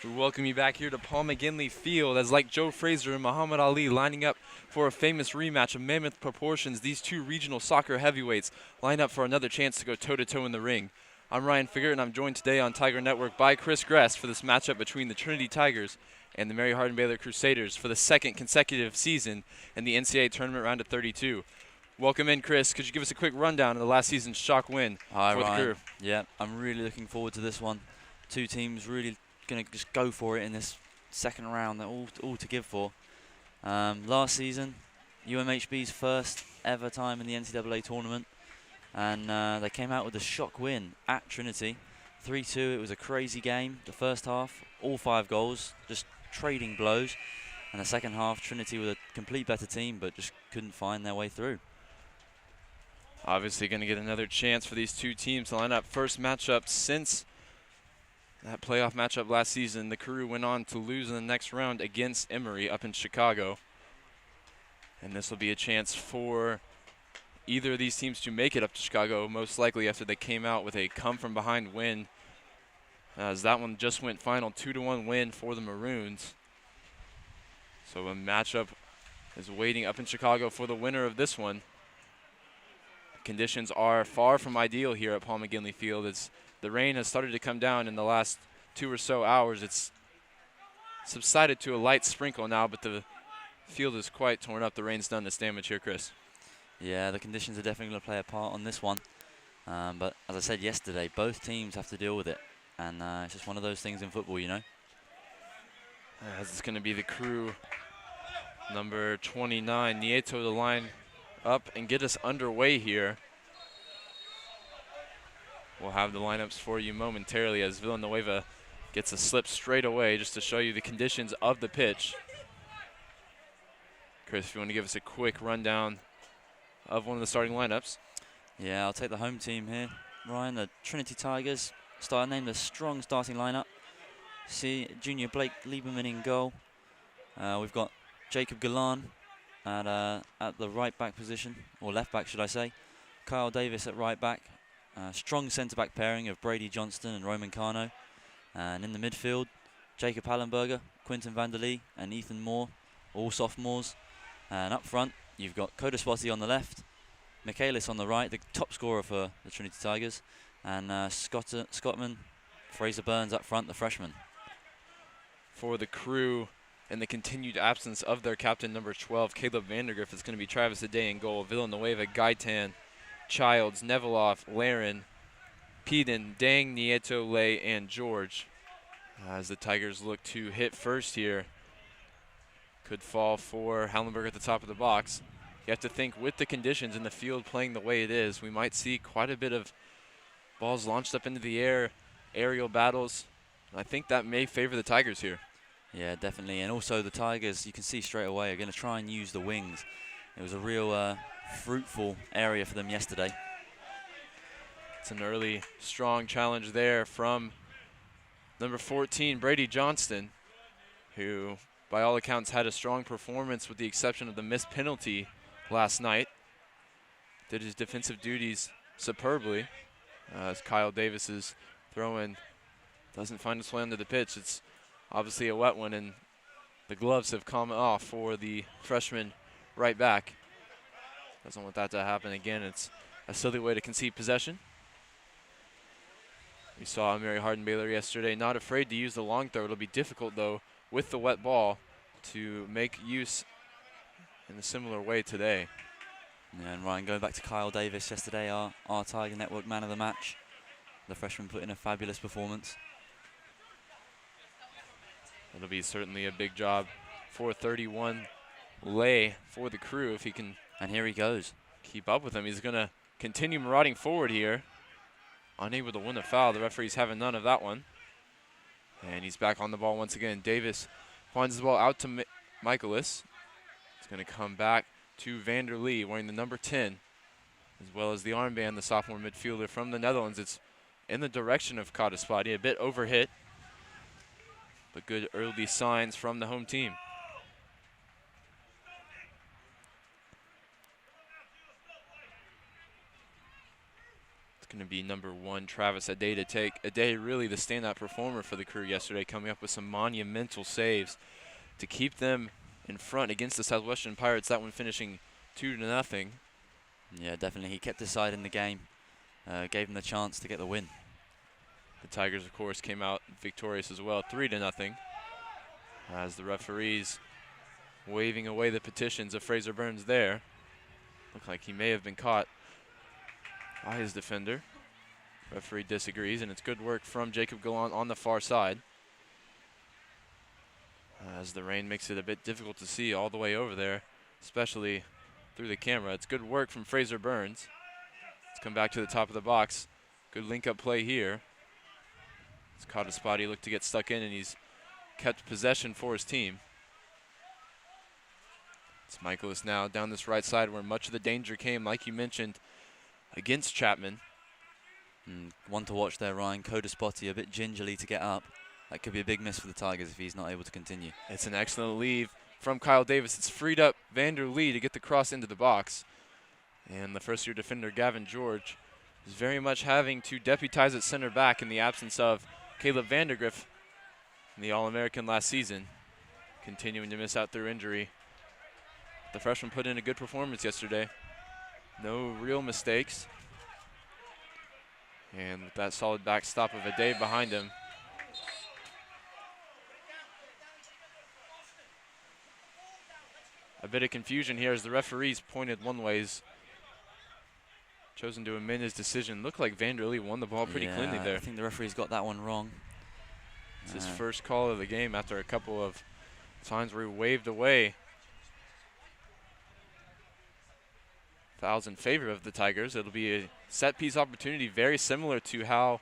We welcome you back here to Paul McGinley Field as, like Joe Frazier and Muhammad Ali lining up for a famous rematch of mammoth proportions, these two regional soccer heavyweights line up for another chance to go toe-to-toe in the ring. I'm Ryan Figert, and I'm joined today on Tiger Network by Chris Gress for this matchup between the Trinity Tigers and the Mary Hardin-Baylor Crusaders for the second consecutive season in the NCAA tournament round of 32. Welcome in, Chris. Could you give us a quick rundown of the last season's shock win Hi, for the Ryan. crew? Yeah, I'm really looking forward to this one. Two teams really going to just go for it in this second round. They're all to give for. Last season, UMHB's first ever time in the NCAA tournament, and they came out with a shock win at Trinity, 3-2. It was a crazy game. The first half, all 5 goals, just trading blows, and the second half, Trinity with a complete better team, but just couldn't find their way through. Obviously going to get another chance for these two teams to line up. First matchup since that playoff matchup last season. The Crew went on to lose in the next round against Emory up in Chicago. And this will be a chance for either of these teams to make it up to Chicago, most likely after they came out with a come-from-behind win, as that one just went final, 2-1 win for the Maroons. So a matchup is waiting up in Chicago for the winner of this one. Conditions are far from ideal here at Paul McGinley Field. The rain has started to come down in the last 2 or so hours. It's subsided to a light sprinkle now, but the field is quite torn up. The rain's done this damage here, Chris. Yeah, the conditions are definitely going to play a part on this one. But as I said yesterday, both teams have to deal with it. And it's just one of those things in football, you know. As it's going to be the Crew, number 29, Nieto, to line up and get us underway here. We'll have the lineups for you momentarily as Villanueva gets a slip straight away just to show you the conditions of the pitch. Chris, if you want to give us a quick rundown of one of the starting lineups. Yeah, I'll take the home team here. Ryan, the Trinity Tigers, named a strong starting lineup. See junior Blake Lieberman in goal. We've got Jacob Galan at the right back position, or left back should I say. Kyle Davis at right back. Strong centre back pairing of Brady Johnston and Roman Cano. And in the midfield, Jacob Hallenberger, Quinton Vanderlee and Ethan Moore, all sophomores. And up front, you've got Coda Spotty on the left, Michaelis on the right, the top scorer for the Trinity Tigers, and Scottman, Fraser Burns up front, the freshman. For the Crew, and the continued absence of their captain, number 12, Caleb Vandergriff, is going to be Travis Aday in goal. Villanueva, Gaitan, Childs, Neveloff, Laren, Peden, Dang, Nieto, Lay, and George. As the Tigers look to hit first here. Could fall for Hallenberg at the top of the box. You have to think with the conditions in the field playing the way it is, we might see quite a bit of balls launched up into the air, aerial battles. I think that may favor the Tigers here. Yeah, definitely. And also the Tigers, you can see straight away, are going to try and use the wings. It was a real fruitful area for them yesterday. It's an early, strong challenge there from number 14, Brady Johnston, who, by all accounts, had a strong performance with the exception of the missed penalty last night. Did his defensive duties superbly. As Kyle Davis's throw-in doesn't find its way onto the pitch. It's obviously a wet one, and the gloves have come off for the freshman right back. Doesn't want that to happen again. It's a silly way to concede possession. We saw Mary Hardin-Baylor yesterday not afraid to use the long throw. It'll be difficult, though, with the wet ball to make use in a similar way today. Yeah, and Ryan, going back to Kyle Davis yesterday, our Tiger Network man of the match. The freshman put in a fabulous performance. It'll be certainly a big job for 31 Lay for the Crew if he can. And here he goes. Keep up with him. He's going to continue marauding forward here. Unable to win a foul. The referee's having none of that one. And he's back on the ball once again. Davis finds the ball out to Michaelis. It's going to come back to Vanderlee wearing the number 10, as well as the armband, the sophomore midfielder from the Netherlands. It's in the direction of Kadaspati, a bit overhit, but good early signs from the home team. going to be number 1, Travis Ade, to take. Ade really the standout performer for the Crew yesterday, coming up with some monumental saves to keep them in front against the Southwestern Pirates, that one finishing 2-0. Yeah, definitely. He kept his side in the game, gave him the chance to get the win. The Tigers, of course, came out victorious as well, 3-0, as the referees waving away the petitions of Fraser Burns there. Looked like he may have been caught by his defender. Referee disagrees, and it's good work from Jacob Gallant on the far side, as the rain makes it a bit difficult to see all the way over there, especially through the camera. It's good work from Fraser Burns. Let's come back to the top of the box. Good link-up play here. He's caught a spot he looked to get stuck in, and he's kept possession for his team. It's Michaelis now down this right side where much of the danger came, like you mentioned, against Chapman. One to watch there, Ryan. Coda Spotty a bit gingerly to get up. That could be a big miss for the Tigers if he's not able to continue. It's an excellent leave from Kyle Davis. It's freed up Vander Lee to get the cross into the box. And the first-year defender, Gavin George, is very much having to deputize at center back in the absence of Caleb Vandergriff, the All-American last season, continuing to miss out through injury. The freshman put in a good performance yesterday. No real mistakes. And with that solid backstop of Ade behind him, a bit of confusion here as the referees pointed one way. He's chosen to amend his decision. Looked like Vander Lee won the ball pretty cleanly there. I think the referee's got that one wrong. It's his first call of the game after a couple of times where he waved away fouls in favor of the Tigers. It'll be a set piece opportunity, very similar to how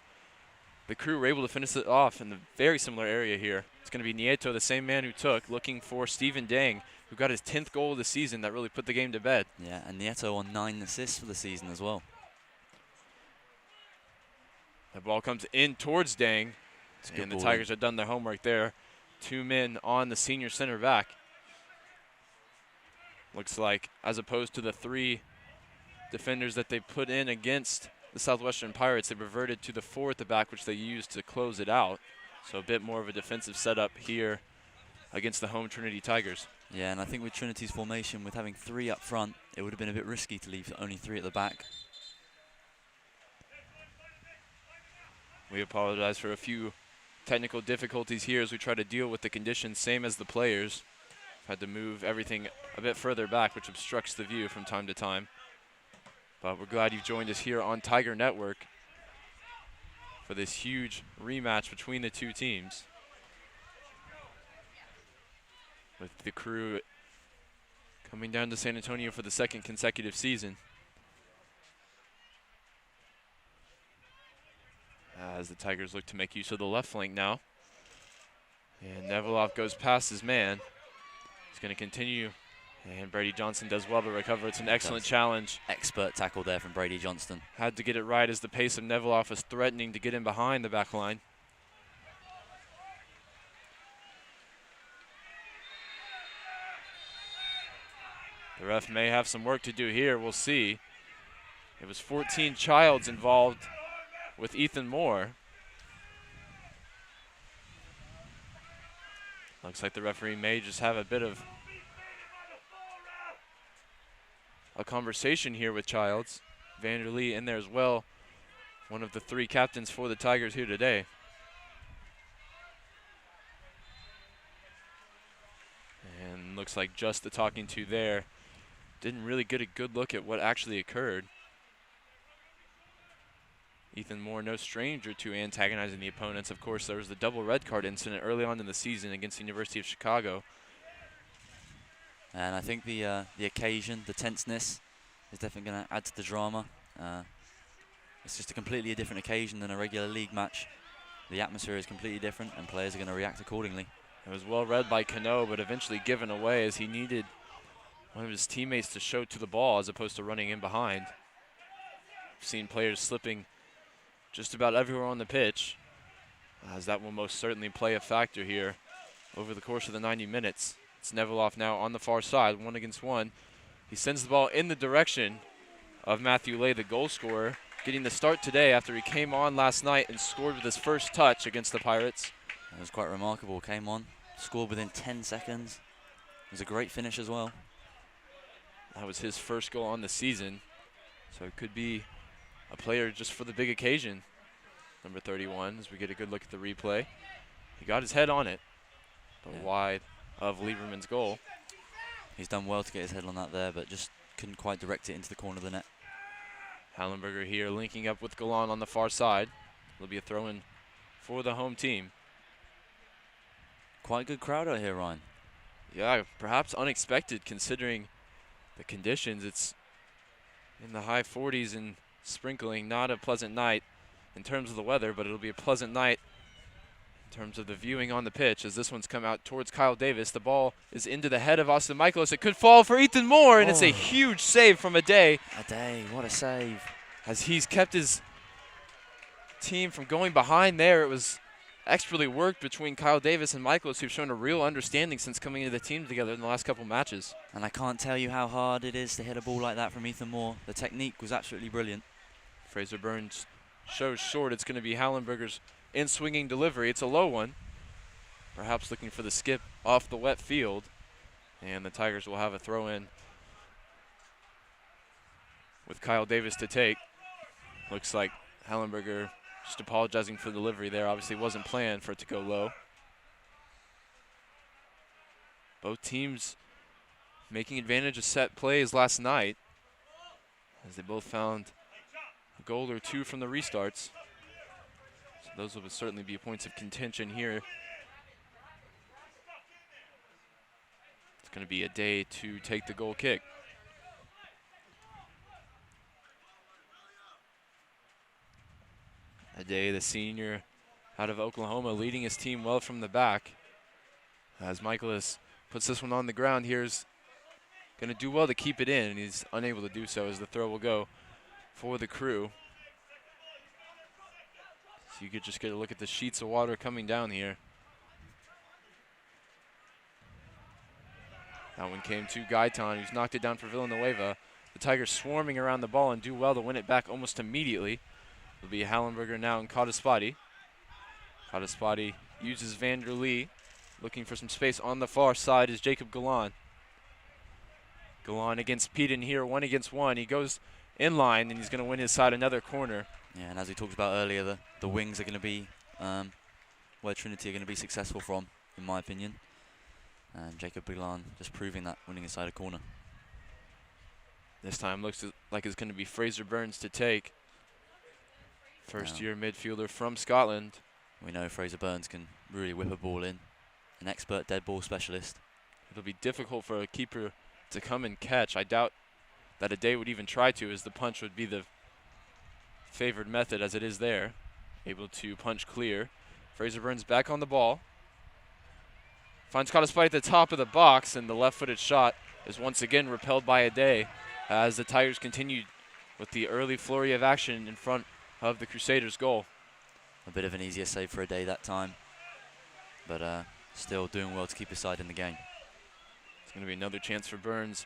the Crew were able to finish it off in the very similar area here. It's going to be Nieto, the same man who took, looking for Stephen Dang, who got his 10th goal of the season that really put the game to bed. Yeah, and Nieto on 9 assists for the season as well. The ball comes in towards Dang, and the Tigers have done their homework there. 2 men on the senior center back. Looks like, as opposed to the 3 defenders that they put in against the Southwestern Pirates, they reverted to the 4 at the back, which they used to close it out. So a bit more of a defensive setup here against the home Trinity Tigers. Yeah, and I think with Trinity's formation, with having 3 up front, it would have been a bit risky to leave only 3 at the back. We apologize for a few technical difficulties here as we try to deal with the conditions, same as the players. Had to move everything a bit further back, which obstructs the view from time to time. But we're glad you've joined us here on Tiger Network for this huge rematch between the two teams, with the Crew coming down to San Antonio for the 2nd consecutive season. As the Tigers look to make use of the left flank now. And Neveloff goes past his man. He's going to continue, and Brady Johnson does well to recover. It's an excellent challenge. Expert tackle there from Brady Johnston. Had to get it right as the pace of Neveloff is threatening to get in behind the back line. The ref may have some work to do here. We'll see. It was 14 Childs involved with Ethan Moore. Looks like the referee may just have a bit of a conversation here with Childs. Vander Lee in there as well, one of the 3 captains for the Tigers here today. And looks like just the talking to there didn't really get a good look at what actually occurred. Ethan Moore, no stranger to antagonizing the opponents. Of course, there was the double red card incident early on in the season against the University of Chicago. And I think the occasion, the tenseness, is definitely going to add to the drama. It's just a completely different occasion than a regular league match. The atmosphere is completely different, and players are going to react accordingly. It was well read by Cano, but eventually given away as he needed one of his teammates to show to the ball as opposed to running in behind. We've seen players slipping just about everywhere on the pitch, as that will most certainly play a factor here over the course of the 90 minutes. It's Neveloff now on the far side, 1-against-1. He sends the ball in the direction of Matthew Lay, the goal scorer, getting the start today after he came on last night and scored with his first touch against the Pirates. It was quite remarkable. Came on, scored within 10 seconds. It was a great finish as well. That was his first goal on the season, so it could be a player just for the big occasion. Number 31, as we get a good look at the replay. He got his head on it, but wide of Lieberman's goal. He's done well to get his head on that there, but just couldn't quite direct it into the corner of the net. Hallenberger here linking up with Galan on the far side. It'll be a throw-in for the home team. Quite a good crowd out here, Ryan. Yeah, perhaps unexpected considering the conditions. It's in the high 40s and sprinkling. Not a pleasant night in terms of the weather, but it'll be a pleasant night in terms of the viewing on the pitch as this one's come out towards Kyle Davis. The ball is into the head of Austin Michaelis. It could fall for Ethan Moore, and it's a huge save from Ade. Ade, what a save. As he's kept his team from going behind there. It was expertly worked between Kyle Davis and Michaelis, who've shown a real understanding since coming into the team together in the last couple matches. And I can't tell you how hard it is to hit a ball like that from Ethan Moore. The technique was absolutely brilliant. Fraser Burns shows short. It's going to be Hallenberger's in-swinging delivery. It's a low one. Perhaps looking for the skip off the wet field. And the Tigers will have a throw-in with Kyle Davis to take. Looks like Hallenberger just apologizing for the delivery there. Obviously wasn't planned for it to go low. Both teams making advantage of set plays last night as they both found a goal or two from the restarts. So those will certainly be points of contention here. It's going to be Ade to take the goal kick. Ade, the senior out of Oklahoma, leading his team well from the back. As Michaelis puts this one on the ground, here's going to do well to keep it in, and he's unable to do so as the throw will go for the Crew. So you could just get a look at the sheets of water coming down here. That one came to Gaitan, who's knocked it down for Villanueva. The Tigers swarming around the ball and do well to win it back almost immediately. It'll be Hallenberger now and Kadaspati. Kadaspati uses Vanderlee. Looking for some space on the far side is Jacob Galan. Galan against Peden here, 1 against 1. He goes in line and he's going to win his side another corner. Yeah, and as we talked about earlier, the wings are going to be where Trinity are going to be successful from, in my opinion. And Jacob Galan just proving that, winning inside a corner. This time looks like it's going to be Fraser Burns to take. First-year midfielder from Scotland. We know Fraser Burns can really whip a ball in. An expert dead ball specialist. It'll be difficult for a keeper to come and catch. I doubt that Ade would even try to, as the punch would be the favored method as it is there. Able to punch clear. Fraser Burns back on the ball. Finds Kadaspati at the top of the box, and the left-footed shot is once again repelled by Ade as the Tigers continue with the early flurry of action in front of the Crusaders' goal. A bit of an easier save for Ade that time, but still doing well to keep his side in the game. It's going to be another chance for Burns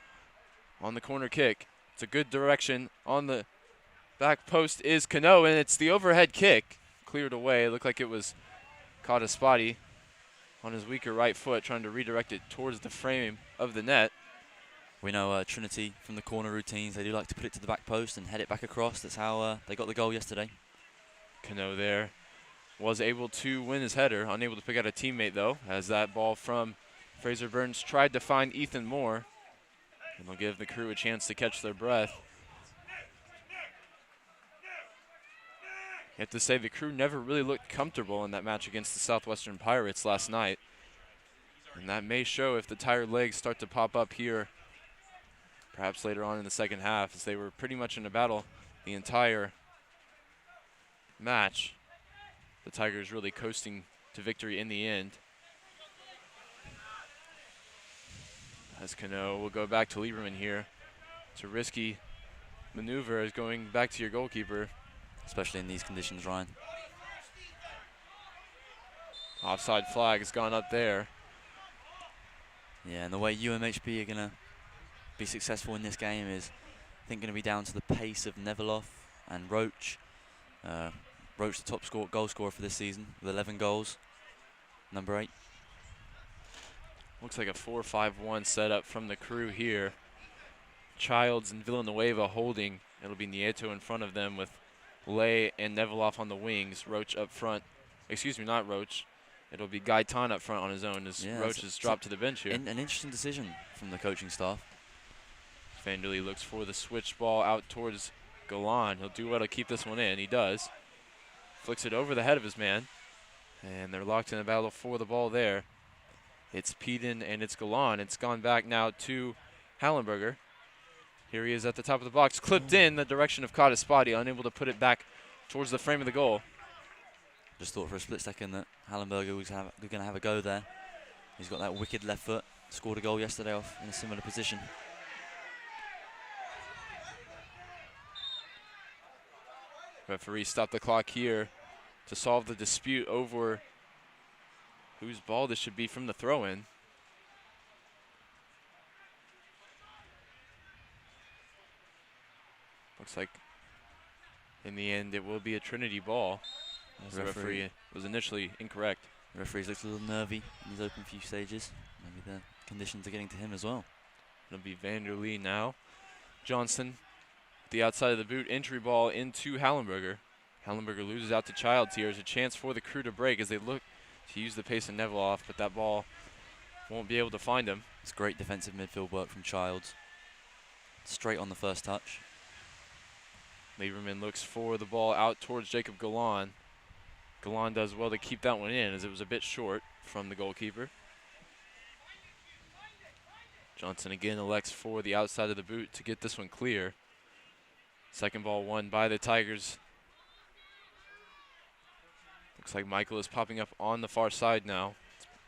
on the corner kick. It's a good direction. On the back post is Cano, and it's the overhead kick. Cleared away. It looked like it was Kadaspati on his weaker right foot, trying to redirect it towards the frame of the net. We know Trinity from the corner routines, they do like to put it to the back post and head it back across. That's how they got the goal yesterday. Cano there was able to win his header, unable to pick out a teammate though, as that ball from Fraser Burns tried to find Ethan Moore. And they'll give the Crew a chance to catch their breath. You have to say the Crew never really looked comfortable in that match against the Southwestern Pirates last night. And that may show if the tired legs start to pop up here perhaps later on in the second half, as they were pretty much in a battle the entire match. The Tigers really coasting to victory in the end. As Cano will go back to Lieberman here. It's a risky maneuver as going back to your goalkeeper. Especially in these conditions, Ryan. Offside flag has gone up there. Yeah, and the way UMHB are going to be successful in this game is, I think, going to be down to the pace of Neveloff and Roach. Roach, the top goal scorer for this season, with 11 goals. Number 8. Looks like a 4-5-1 setup from the Crew here. Childs and Villanueva holding. It'll be Nieto in front of them with Lay and Neveloff on the wings. Roach up front. Excuse me, not Roach. It'll be Gaitan up front on his own as Roach has dropped to the bench here. An interesting decision from the coaching staff. Vanderlee looks for the switch ball out towards Galan. He'll do well to keep this one in. He does. Flicks it over the head of his man. And they're locked in a battle for the ball there. It's Peden and it's Galan. It's gone back now to Hallenberger. Here he is at the top of the box. Clipped in the direction of Kataspati, unable to put it back towards the frame of the goal. Just thought for a split second that Hallenberger was going to have a go there. He's got that wicked left foot. Scored a goal yesterday off in a similar position. Referee stopped the clock here to solve the dispute over whose ball this should be from the throw-in. Looks like in the end it will be a Trinity ball. As the referee was initially incorrect. The referee's looked a little nervy in his open few stages. Maybe the conditions are getting to him as well. It'll be Vanderlee now. Johnson, the outside of the boot, entry ball into Hallenberger. Hallenberger loses out to Childs here. There's a chance for the Crew to break as they look to use the pace of Neveloff, but that ball won't be able to find him. It's great defensive midfield work from Childs. Straight on the first touch. Lieberman looks for the ball out towards Jacob Galan. Galan does well to keep that one in as it was a bit short from the goalkeeper. Johnson again elects for the outside of the boot to get this one clear. Second ball won by the Tigers. Looks like Michael is popping up on the far side now.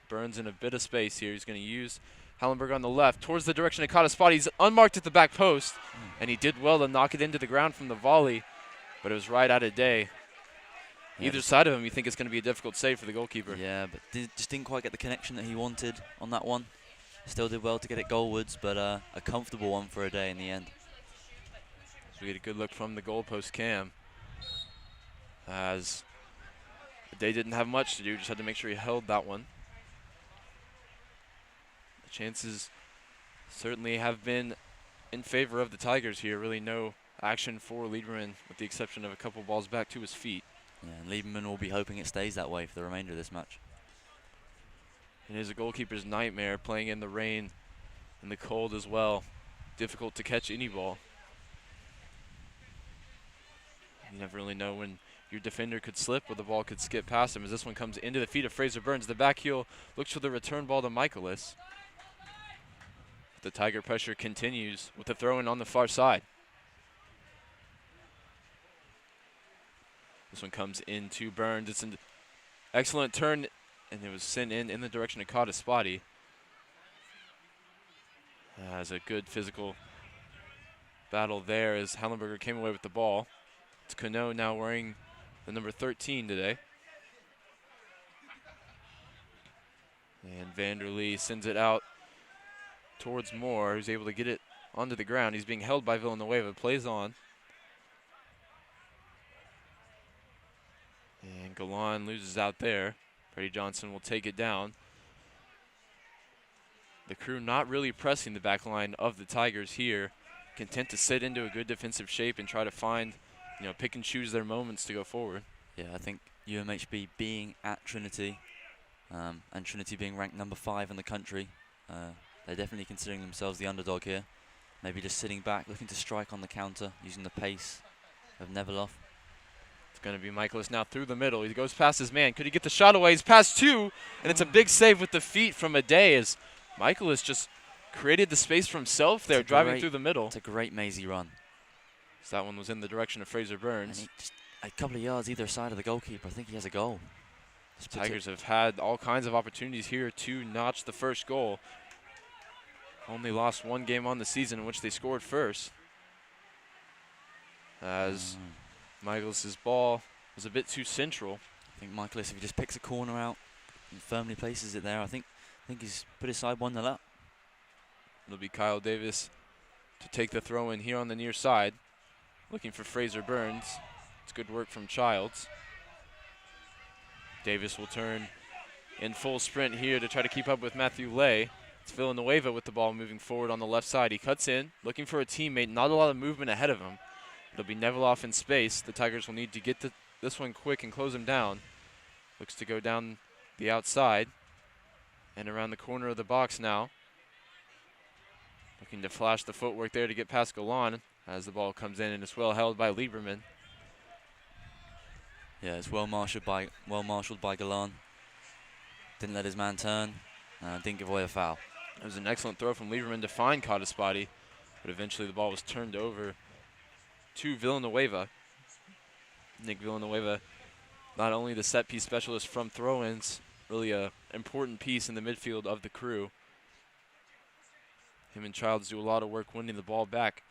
Burns in a bit of space here. He's going to use Hallenberger on the left towards the direction of Kataspati. He's unmarked at the back post, and he did well to knock it into the ground from the volley, but it was right out of day. Yeah, Either side of him, you think it's going to be a difficult save for the goalkeeper. Yeah, but just didn't quite get the connection that he wanted on that one. Still did well to get it goalwards, but a comfortable one for a day in the end. So we get a good look from the goalpost cam. As Day didn't have much to do, just had to make sure he held that one. The chances certainly have been in favor of the Tigers here. Really no action for Lieberman with the exception of a couple balls back to his feet. Yeah, and Lieberman will be hoping it stays that way for the remainder of this match. It is a goalkeeper's nightmare playing in the rain and the cold as well. Difficult to catch any ball. You never really know when your defender could slip or the ball could skip past him as this one comes into the feet of Fraser Burns. The back heel looks for the return ball to Michaelis. The Tiger pressure continues with the throw-in on the far side. This one comes into Burns. It's an excellent turn, and it was sent in the direction of Kataspati. As a good physical battle there as Hallenberger came away with the ball. It's Cano now wearing the number 13 today. And Vanderlee sends it out towards Moore, who's able to get it onto the ground. He's being held by Villanueva. Plays on. And Galan loses out there. Freddie Johnson will take it down. The Crew not really pressing the back line of the Tigers here. Content to sit into a good defensive shape and try to find, pick and choose their moments to go forward. Yeah, I think UMHB being at Trinity and Trinity being ranked number 5 in the country, they're definitely considering themselves the underdog here. Maybe just sitting back, looking to strike on the counter, using the pace of Neveloff. It's going to be Michaelis now through the middle. He goes past his man. Could he get the shot away? He's past 2, and it's a big save with the feet from Ade as Michaelis just created the space for himself there, driving through the middle. It's a great mazy run. So that one was in the direction of Fraser Burns. And just a couple of yards either side of the goalkeeper. I think he has a goal. The Tigers have had all kinds of opportunities here to notch the first goal. Only lost one game on the season in which they scored first. As Michaelis' ball was a bit too central. I think Michaelis, if he just picks a corner out and firmly places it there, I think he's put his side 1-0 up. It'll be Kyle Davis to take the throw in here on the near side. looking for Fraser Burns. It's good work from Childs. Davis will turn in full sprint here to try to keep up with Matthew Lay. It's Villanueva with the ball moving forward on the left side. He cuts in, looking for a teammate. Not a lot of movement ahead of him. It'll be Neveloff in space. The Tigers will need to get this one quick and close him down. Looks to go down the outside and around the corner of the box now. Looking to flash the footwork there to get past Galan as the ball comes in, and it's well held by Lieberman. Yeah, it's well marshaled by Galan. Didn't let his man turn. Didn't give away a foul. It was an excellent throw from Lieberman to find Cadaspati, but eventually the ball was turned over to Villanueva. Nick Villanueva, not only the set piece specialist from throw-ins, really an important piece in the midfield of the Crew. Him and Childs do a lot of work winning the ball back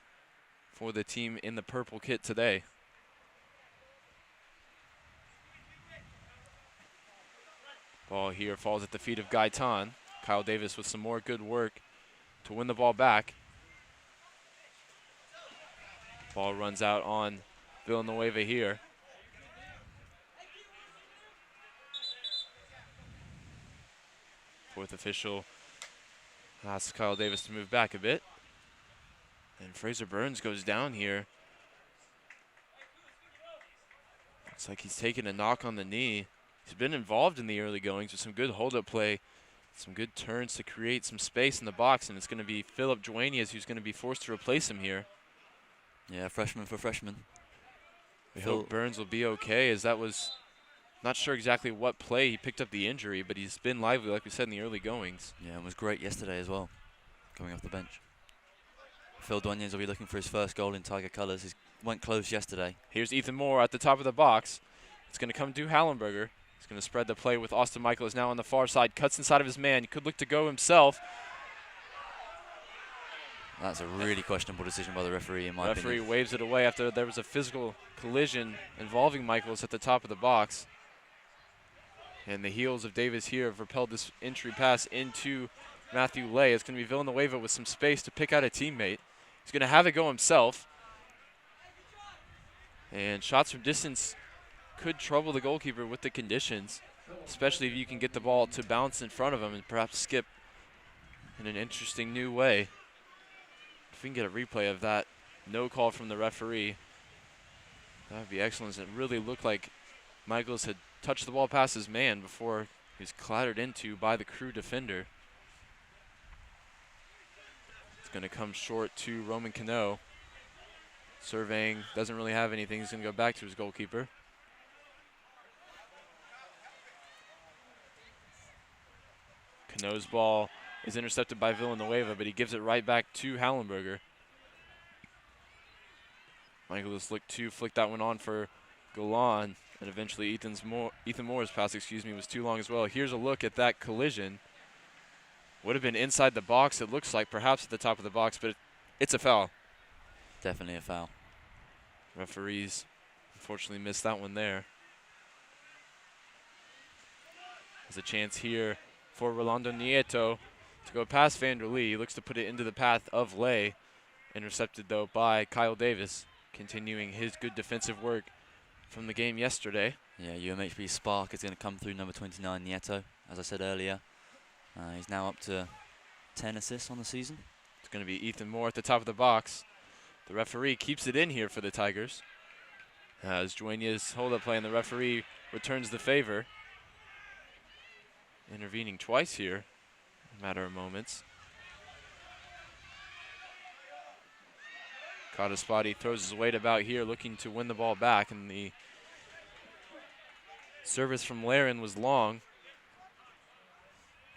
for the team in the purple kit today. Ball here falls at the feet of Gaitan. Kyle Davis with some more good work to win the ball back. Ball runs out on Villanueva here. Fourth official asks Kyle Davis to move back a bit. And Fraser Burns goes down here. Looks like he's taking a knock on the knee. He's been involved in the early goings with some good hold-up play, some good turns to create some space in the box, and it's going to be Philip Duenas who's going to be forced to replace him here. Yeah, freshman for freshman. We hope Burns will be okay, as that was not sure exactly what play he picked up the injury, but he's been lively, like we said, in the early goings. Yeah, and was great yesterday as well, coming off the bench. Phil Duenas will be looking for his first goal in Tiger colours. He went close yesterday. Here's Ethan Moore at the top of the box. It's going to come to Hallenberger. He's going to spread the play with Austin Michael is now on the far side. Cuts inside of his man. He could look to go himself. That's a really questionable decision by the referee, in my opinion. Referee waves it away after there was a physical collision involving Michaels at the top of the box. And the heels of Davis here have repelled this entry pass into Matthew Lay. It's going to be Villanueva with some space to pick out a teammate. He's going to have it go himself. And shots from distance could trouble the goalkeeper with the conditions, especially if you can get the ball to bounce in front of him and perhaps skip in an interesting new way. If we can get a replay of that no call from the referee, that would be excellent. It really looked like Michaels had touched the ball past his man before he was clattered into by the Crew defender. It's going to come short to Roman Cano. Surveying, doesn't really have anything. He's going to go back to his goalkeeper. Cano's ball is intercepted by Villanueva, but he gives it right back to Hallenberger. Michaelis looked to flick that one on for Golan, and eventually Ethan Moore's pass, was too long as well. Here's a look at that collision. Would have been inside the box, it looks like, perhaps at the top of the box, but it's a foul. Definitely a foul. Referees unfortunately missed that one there. There's a chance here for Rolando Nieto to go past Vanderlee. He looks to put it into the path of Lay. Intercepted, though, by Kyle Davis, continuing his good defensive work from the game yesterday. Yeah, UMHB spark is going to come through number 29, Nieto, as I said earlier. He's now up to 10 assists on the season. It's going to be Ethan Moore at the top of the box. The referee keeps it in here for the Tigers. As Duenas hold-up play, and the referee returns the favor. Intervening twice here in a matter of moments. Cadaspati throws his weight about here, looking to win the ball back, and the service from Laren was long.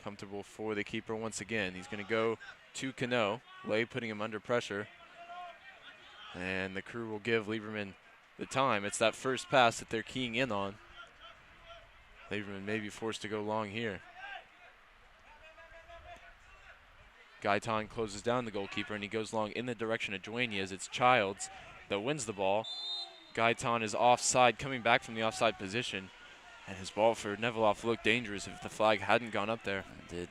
Comfortable for the keeper once again. He's going to go to Cano. Lay putting him under pressure. And the Crew will give Lieberman the time. It's that first pass that they're keying in on. Lieberman may be forced to go long here. Gaitan closes down the goalkeeper, and he goes long in the direction of Duenas. It's Childs that wins the ball. Gaitan is offside, coming back from the offside position. And his ball for Neveloff looked dangerous if the flag hadn't gone up there. It did.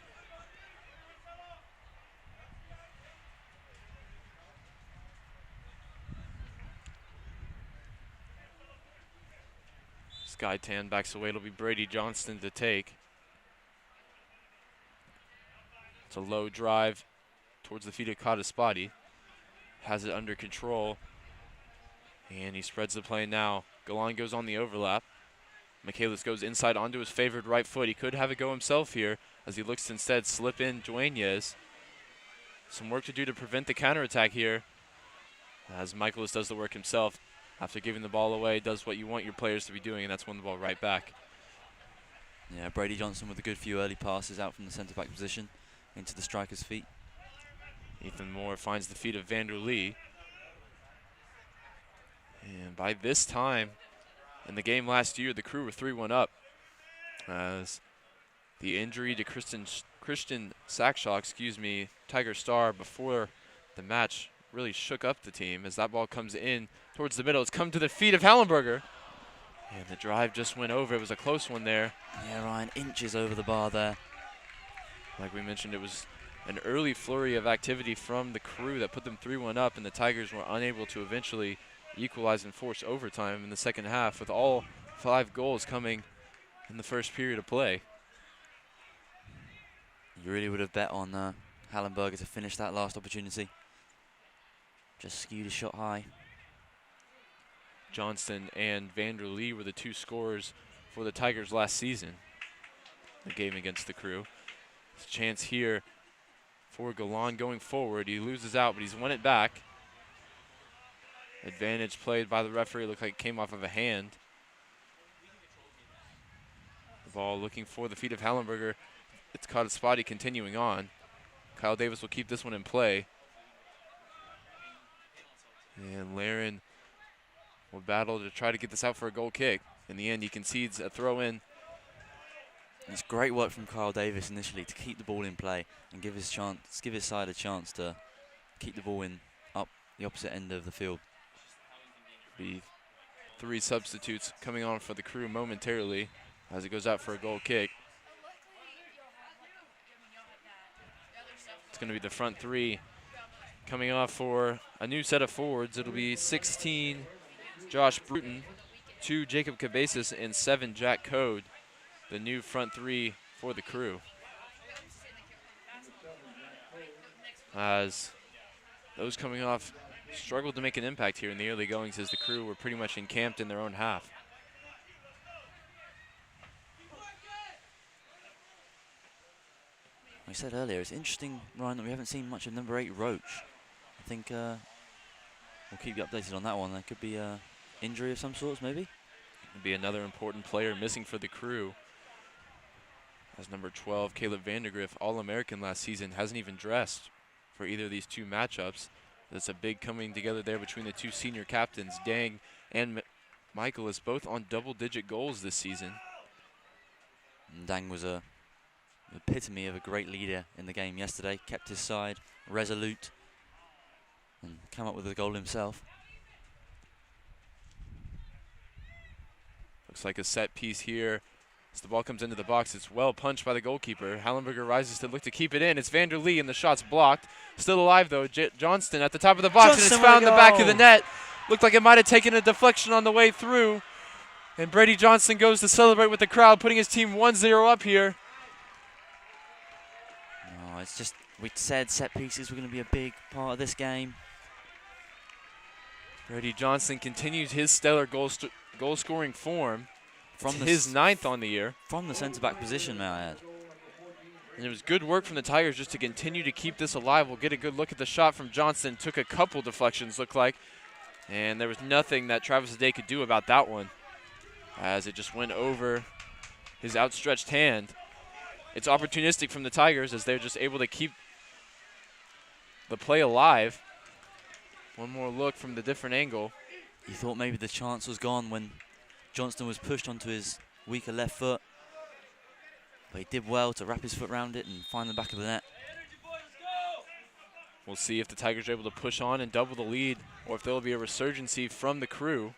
Sky Tan backs away. It'll be Brady Johnston to take. It's a low drive towards the feet of Kadaspati. Has it under control. And he spreads the play now. Galan goes on the overlap. Michaelis goes inside onto his favored right foot. He could have it go himself here as he looks to instead slip in Dueñez. Some work to do to prevent the counterattack here as Michaelis does the work himself. After giving the ball away, does what you want your players to be doing, and that's win the ball right back. Yeah, Brady Johnson with a good few early passes out from the centre back position into the striker's feet. Ethan Moore finds the feet of Vander Lee. And by this time in the game last year, the Crew were 3-1 up as the injury to Christian Sackshaw, Tiger Star, before the match really shook up the team as that ball comes in towards the middle. It's come to the feet of Hallenberger. And the drive just went over. It was a close one there. Yeah, Ryan, inches over the bar there. Like we mentioned, it was an early flurry of activity from the Crew that put them 3-1 up, and the Tigers were unable to eventually equalize and force overtime in the second half, with all 5 goals coming in the first period of play. You really would have bet on Hallenberger to finish that last opportunity. Just skewed his shot high. Johnston and Vander Lee were the 2 scorers for the Tigers last season, the game against the Crew. There's a chance here for Galan going forward. He loses out, but he's won it back. Advantage played by the referee. Looked like it came off of a hand. The ball looking for the feet of Hallenberger. It's caught a spotty continuing on. Kyle Davis will keep this one in play. And Laren will battle to try to get this out for a goal kick. In the end, he concedes a throw in. It's great work from Kyle Davis initially to keep the ball in play and give his side a chance to keep the ball in up the opposite end of the field. The 3 substitutes coming on for the Crew momentarily as it goes out for a goal kick. It's going to be the front 3 coming off for a new set of forwards. It'll be 16 Josh Bruton, 2 Jacob Cabezas, and 7 Jack Code, the new front 3 for the Crew. As those coming off struggled to make an impact here in the early goings as the Crew were pretty much encamped in their own half. I said earlier, it's interesting, Ryan, that we haven't seen much of number 8, Roach. I think we'll keep you updated on that one. There could be an injury of some sorts, maybe. Could be another important player missing for the Crew. As number 12, Caleb Vandergriff, All-American last season, hasn't even dressed for either of these 2 matchups. That's a big coming together there between the 2 senior captains, Dang and Michaelis, both on double-digit goals this season. And Dang was the epitome of a great leader in the game yesterday. Kept his side resolute and came up with a goal himself. Looks like a set piece here. As the ball comes into the box, it's well punched by the goalkeeper. Hallenberger rises to look to keep it in. It's Vander Lee, and the shot's blocked. Still alive, though. Johnston at the top of the box, and it's found in the back of the net. Looked like it might have taken a deflection on the way through. And Brady Johnston goes to celebrate with the crowd, putting his team 1-0 up here. Oh, it's just, we said set pieces were going to be a big part of this game. Brady Johnston continues his stellar goal-scoring form. From his 9th on the year. From the centre-back position, may I add. And it was good work from the Tigers just to continue to keep this alive. We'll get a good look at the shot from Johnston. Took a couple deflections, looked like. And there was nothing that Travis Day could do about that one, as it just went over his outstretched hand. It's opportunistic from the Tigers as they're just able to keep the play alive. One more look from the different angle. You thought maybe the chance was gone when Johnston was pushed onto his weaker left foot, but he did well to wrap his foot around it and find the back of the net. We'll see if the Tigers are able to push on and double the lead, or if there will be a resurgency from the Crew.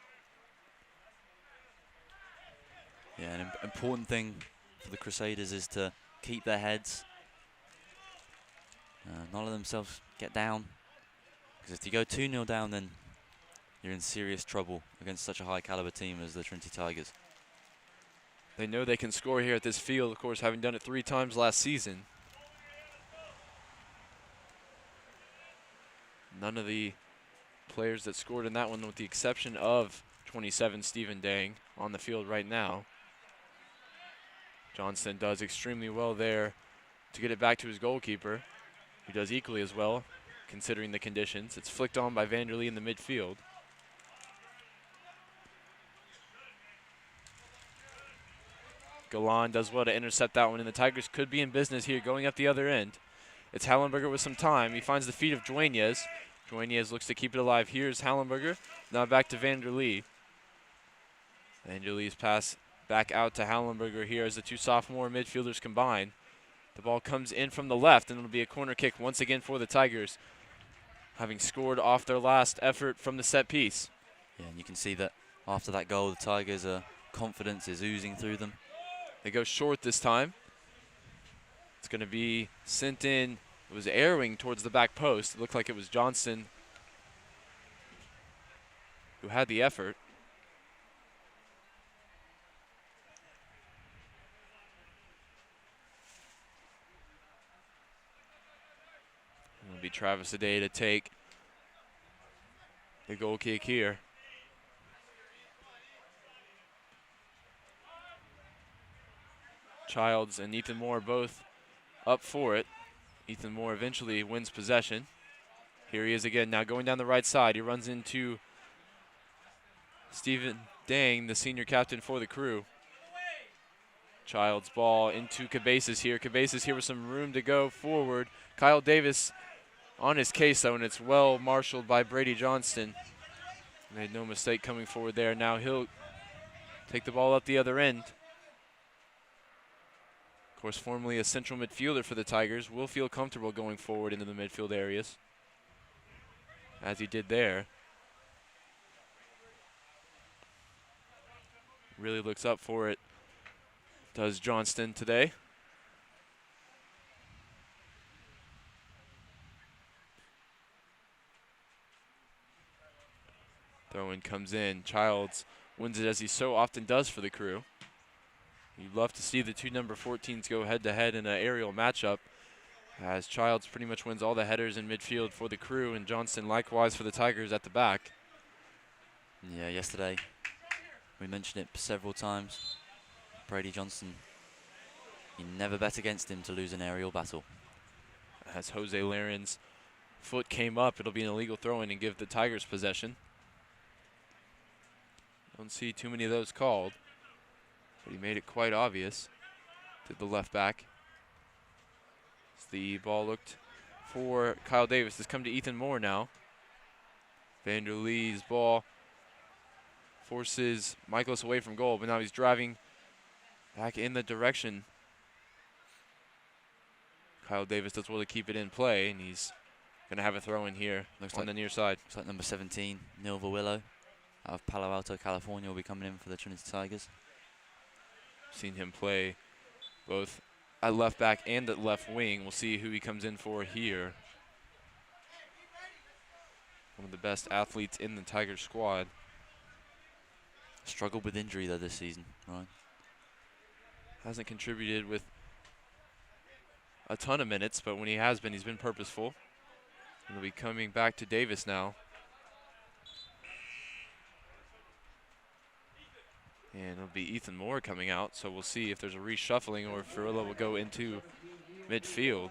Yeah, an important thing for the Crusaders is to keep their heads, not let themselves get down, because if you go 2-0 down, then you're in serious trouble against such a high caliber team as the Trinity Tigers. They know they can score here at this field, of course, having done it 3 times last season. None of the players that scored in that one, with the exception of 27, Stephen Dang, on the field right now. Johnston does extremely well there to get it back to his goalkeeper, who does equally as well, considering the conditions. It's flicked on by Vanderlee in the midfield. Galan does well to intercept that one, and the Tigers could be in business here going up the other end. It's Hallenberger with some time. He finds the feet of Dueñez. Dueñez looks to keep it alive. Here's Hallenberger. Now back to Vanderlee. Vanderlee's pass back out to Hallenberger here as the 2 sophomore midfielders combine. The ball comes in from the left, and it'll be a corner kick once again for the Tigers, having scored off their last effort from the set piece. Yeah, and you can see that after that goal, the Tigers' confidence is oozing through them. They go short this time. It's going to be sent in. It was arrowing towards the back post. It looked like it was Johnston who had the effort. It'll be Travis Aday to take the goal kick here. Childs and Ethan Moore both up for it. Ethan Moore eventually wins possession. Here he is again, now going down the right side. He runs into Stephen Dang, the senior captain for the Crew. Childs' ball into Cabezas here. Cabezas here with some room to go forward. Kyle Davis on his case, though, and it's well marshaled by Brady Johnston. Made no mistake coming forward there. Now he'll take the ball up the other end. Of course, formerly a central midfielder for the Tigers, will feel comfortable going forward into the midfield areas, as he did there. Really looks up for it, does Johnston today. Throw-in comes in. Childs wins it, as he so often does for the Crew. You'd love to see the 2 number 14s go head-to-head in an aerial matchup, as Childs pretty much wins all the headers in midfield for the Crew, and Johnston likewise for the Tigers at the back. Yeah, yesterday we mentioned it several times. Brady Johnston, you never bet against him to lose an aerial battle. As Jose Laren's foot came up, it'll be an illegal throw-in and give the Tigers possession. Don't see too many of those called, but he made it quite obvious to the left back. As the ball looked for Kyle Davis. It's come to Ethan Moore now. Vanderlee's ball forces Michaelis away from goal, but now he's driving back in the direction. Kyle Davis does well to keep it in play, and he's going to have a throw in here on the near side. Looks like number 17, Neil Verwillow, out of Palo Alto, California, will be coming in for the Trinity Tigers. Seen him play both at left back and at left wing. We'll see who he comes in for here. One of the best athletes in the Tigers squad. Struggled with injury though this season, right? Hasn't contributed with a ton of minutes, but when he has been, he's been purposeful. And he'll be coming back to Davis now. And it'll be Ethan Moore coming out, so we'll see if there's a reshuffling or if Ferrillo will go into midfield.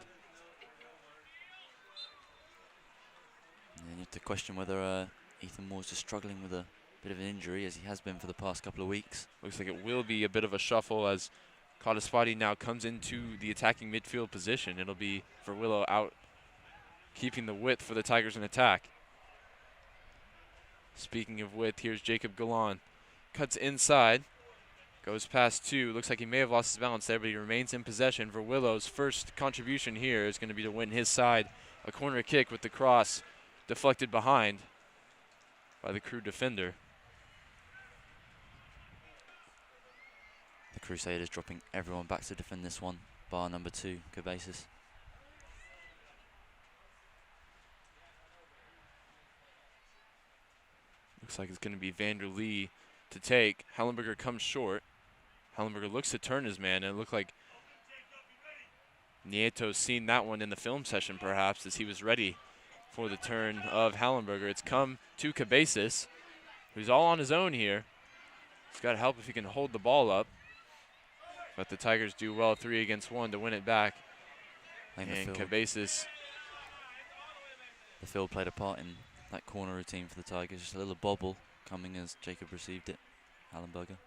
And you have to question whether Ethan Moore's just struggling with a bit of an injury, as he has been for the past couple of weeks. Looks like it will be a bit of a shuffle as Codispati now comes into the attacking midfield position. It'll be Verwillow out, keeping the width for the Tigers in attack. Speaking of width, here's Jacob Galan. Cuts inside, goes past 2. Looks like he may have lost his balance there, but he remains in possession. Verwillow's first contribution here is going to be to win his side a corner kick with the cross deflected behind by the Crew defender. The Crusaders dropping everyone back to defend this one, bar number 2, Cabezas. Looks like it's going to be Vanderlee to take. Hallenberger comes short. Hallenberger looks to turn his man, and it looked like Nieto's seen that one in the film session, perhaps, as he was ready for the turn of Hallenberger. It's come to Cabezas, who's all on his own here. He's got to help if he can hold the ball up. But the Tigers do well 3 against 1 to win it back. And Cabezas. The field played a part in that corner routine for the Tigers. Just a little bobble coming as Jacob received it. Hallenberger.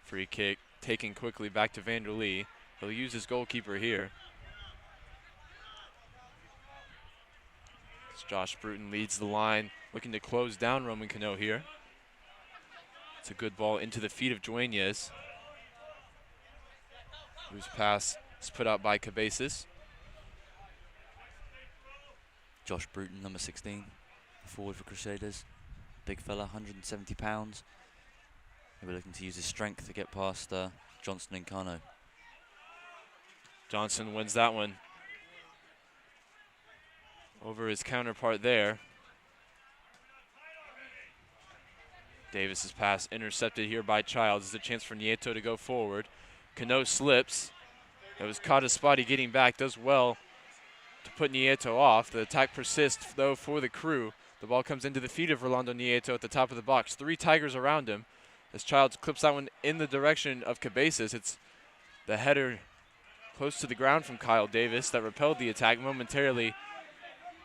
Free kick taken quickly back to Vanderlee. He'll use his goalkeeper here. As Josh Bruton leads the line, looking to close down Roman Cano here. It's a good ball into the feet of Dueñas, whose pass is put out by Cabezas. Josh Bruton, number 16, forward for Crusaders. Big fella, 170 pounds. He'll be looking to use his strength to get past Johnson and Cano. Johnson wins that one over his counterpart there. Davis's pass intercepted here by Childs. It's a chance for Nieto to go forward. Cano slips. It was Cadaspati getting back, does well to put Nieto off. The attack persists, though, for the Crew. The ball comes into the feet of Rolando Nieto at the top of the box. 3 Tigers around him as Childs clips that one in the direction of Cabezas. It's the header close to the ground from Kyle Davis that repelled the attack momentarily.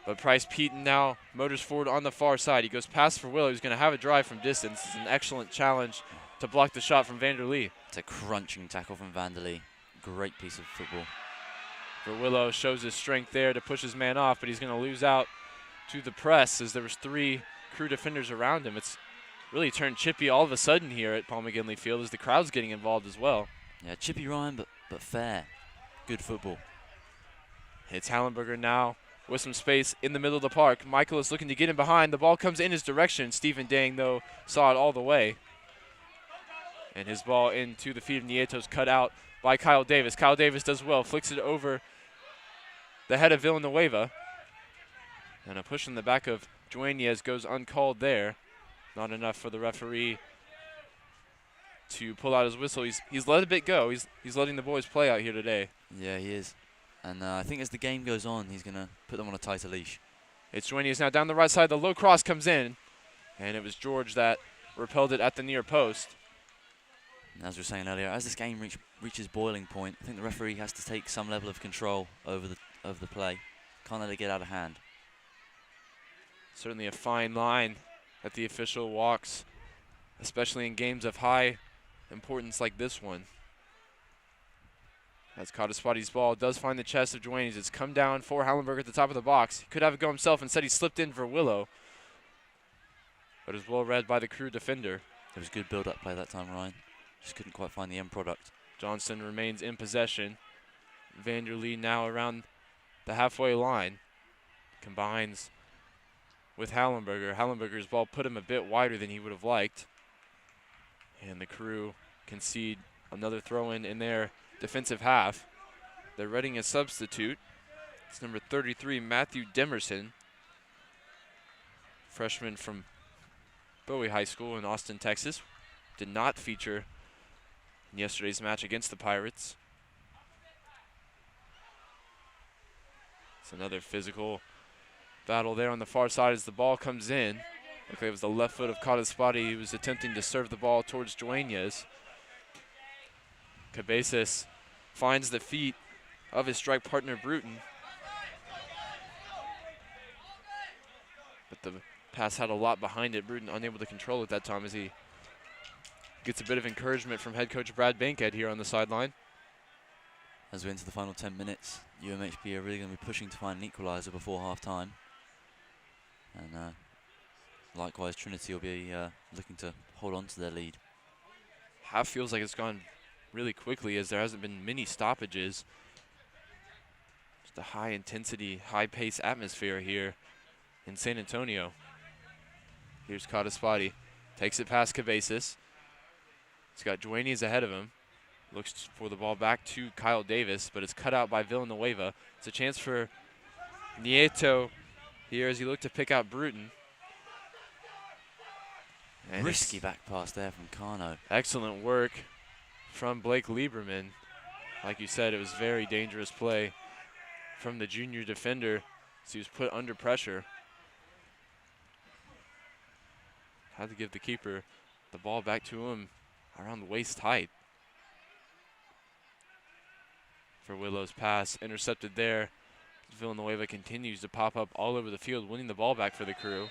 But Price Peaton now motors forward on the far side. He goes past for Willow. He's going to have a drive from distance. It's an excellent challenge to block the shot from Vanderlee. It's a crunching tackle from Vanderlee. Great piece of football. Verwillow shows his strength there to push his man off, but he's going to lose out to the press as there was 3 Crew defenders around him. It's really turned chippy all of a sudden here at Paul McGinley Field as the crowd's getting involved as well. Yeah, chippy, Ryan, but fair. Good football. It's Hallenberger now with some space in the middle of the park. Michael is looking to get in behind. The ball comes in his direction. Stephen Dang, though, saw it all the way. And his ball into the feet of Nieto's cut out by Kyle Davis. Kyle Davis does well, flicks it over the head of Villanueva. And a push in the back of Dueñas goes uncalled there. Not enough for the referee to pull out his whistle. He's let a bit go. He's letting the boys play out here today. Yeah, he is. And I think as the game goes on, he's going to put them on a tighter leash. It's Dueñas now down the right side. The low cross comes in. And it was George that repelled it at the near post. And as we were saying earlier, as this game reaches boiling point, I think the referee has to take some level of control over the play. Can't let it get out of hand. Certainly a fine line that the official walks, especially in games of high importance like this one. As Cadaspati's ball does find the chest of Dueñas. It's come down for Hallenberger at the top of the box. He could have it go himself. Instead, he slipped in for Willow. But is well read by the Crew defender. It was good build-up play that time, Ryan. Just couldn't quite find the end product. Johnson remains in possession. Vanderlee now around the halfway line. Combines with Hallenberger. Hallenberger's ball put him a bit wider than he would have liked. And the Crew concede another throw-in in their defensive half. They're running a substitute. It's number 33, Matthew Demerson, freshman from Bowie High School in Austin, Texas. Did not feature in yesterday's match against the Pirates. It's another physical battle there on the far side as the ball comes in. Looks like it was the left foot of Cadaspati. He was attempting to serve the ball towards Dueñas. Cabezas finds the feet of his strike partner, Bruton. But the pass had a lot behind it. Bruton unable to control it that time as he gets a bit of encouragement from head coach Brad Bankhead here on the sideline. As we enter the final 10 minutes, UMHB are really going to be pushing to find an equaliser before half-time. And likewise, Trinity will be looking to hold on to their lead. Half feels like it's gone really quickly as there hasn't been many stoppages. Just a high-intensity, high-pace atmosphere here in San Antonio. Here's Cadaspati. Takes it past Cabezas. He's got Dueñas ahead of him. Looks for the ball back to Kyle Davis, but it's cut out by Villanueva. It's a chance for Nieto here as he looked to pick out Bruton. And risky back pass there from Kano. Excellent work from Blake Lieberman. Like you said, it was very dangerous play from the junior defender as he was put under pressure. Had to give the keeper the ball back to him around the waist height. For Willow's pass, intercepted there. Villanueva continues to pop up all over the field, winning the ball back for the Crew.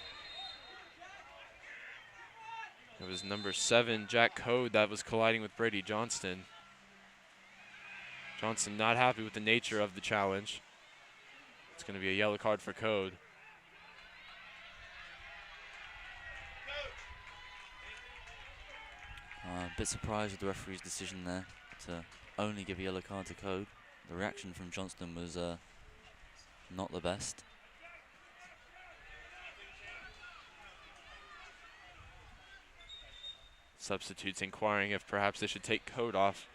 It was number 7, Jack Code, that was colliding with Brady Johnston. Johnston not happy with the nature of the challenge. It's going to be a yellow card for Code. A bit surprised with the referee's decision there to only give a yellow card to Code. The reaction from Johnston was not the best. Substitutes inquiring if perhaps they should take Code off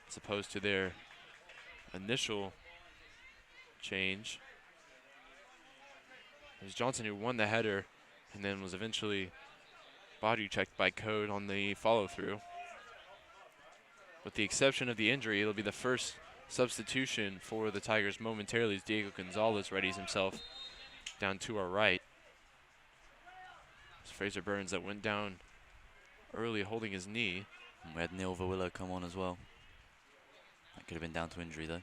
as opposed to their initial change. It was Johnson who won the header and then was eventually body checked by Code on the follow-through. With the exception of the injury, it'll be the first substitution for the Tigers momentarily as Diego Gonzalez readies himself down to our right. It's Fraser Burns that went down early holding his knee. And we had Neil Verwillow come on as well. That could have been down to injury though.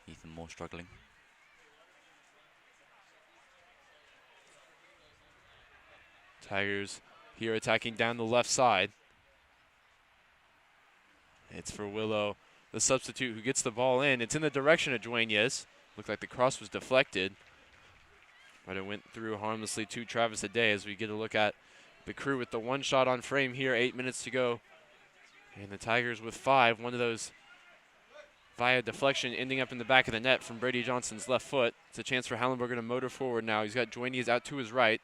Ethan Moore struggling. Tigers here attacking down the left side. It's for Willow, the substitute who gets the ball in. It's in the direction of Dueñez. Looked like the cross was deflected, but it went through harmlessly to Travis Ade as we get a look at the Crew with the one shot on frame here, 8 minutes to go. And the Tigers with 5, one of those via deflection ending up in the back of the net from Brady Johnson's left foot. It's a chance for Hallenberger to motor forward now. He's got Dueñez out to his right.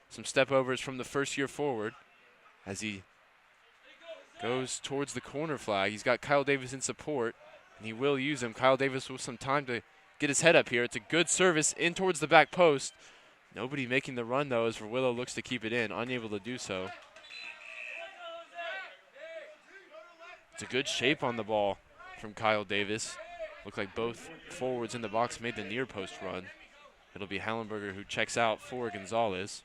Some step overs from the first year forward as he goes towards the corner flag. He's got Kyle Davis in support, and he will use him. Kyle Davis with some time to get his head up here. It's a good service in towards the back post. Nobody making the run, though, as Verwillow looks to keep it in, unable to do so. It's a good shape on the ball from Kyle Davis. Looked like both forwards in the box made the near post run. It'll be Hallenberger who checks out for Gonzalez.